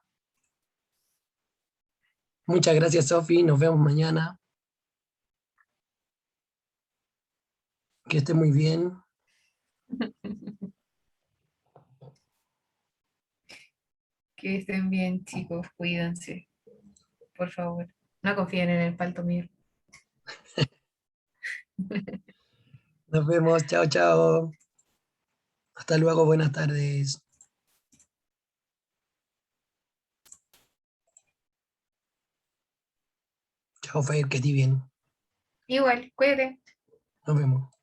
Muchas gracias, Sofi. Nos vemos mañana. Que esté muy bien. Que estén bien, chicos, cuídense, por favor. No confíen en el palto mío. Nos vemos. Chao, chao. Hasta luego. Buenas tardes. Chao, Fer. Que esté bien. Igual, cuídate. Nos vemos.